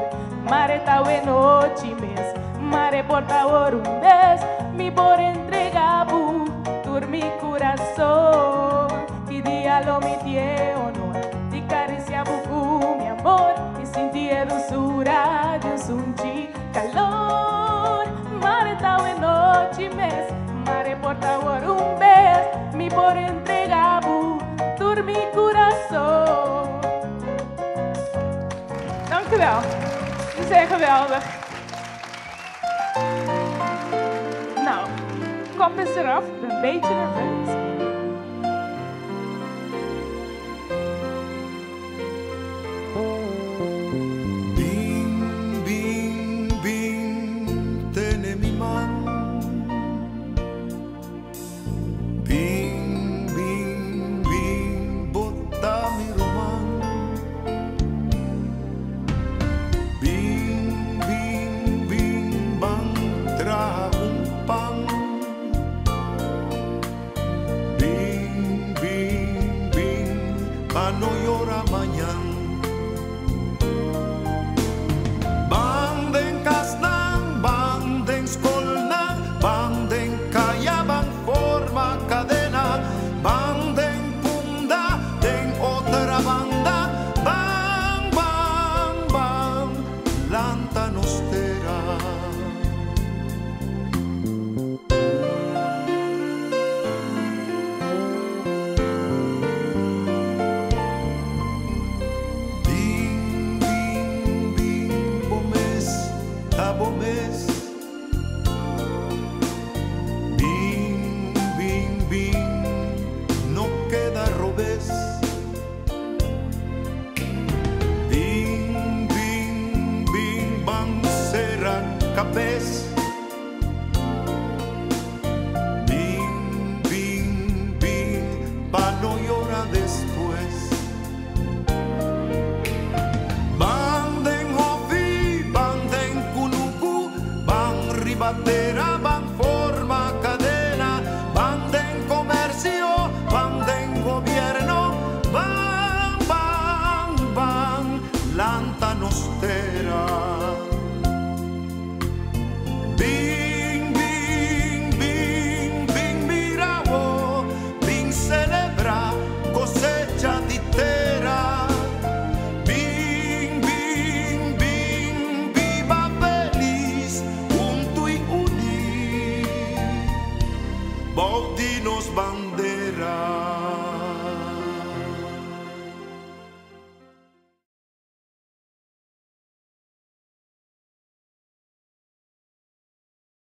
Speaker 18: mare tawe noche mes mare por favor un vez mi por entregabu tur mi corazón y dia lo mi tie honor di caricia buku mi amor y sentie dulzura de un calor mare tawe noche mes mare por favor un vez mi por entregabu tur mi corazón. Dank u wel. Jullie zijn geweldig. Nou, kop is eraf. Ik ben een beetje nerveus.
Speaker 19: Bande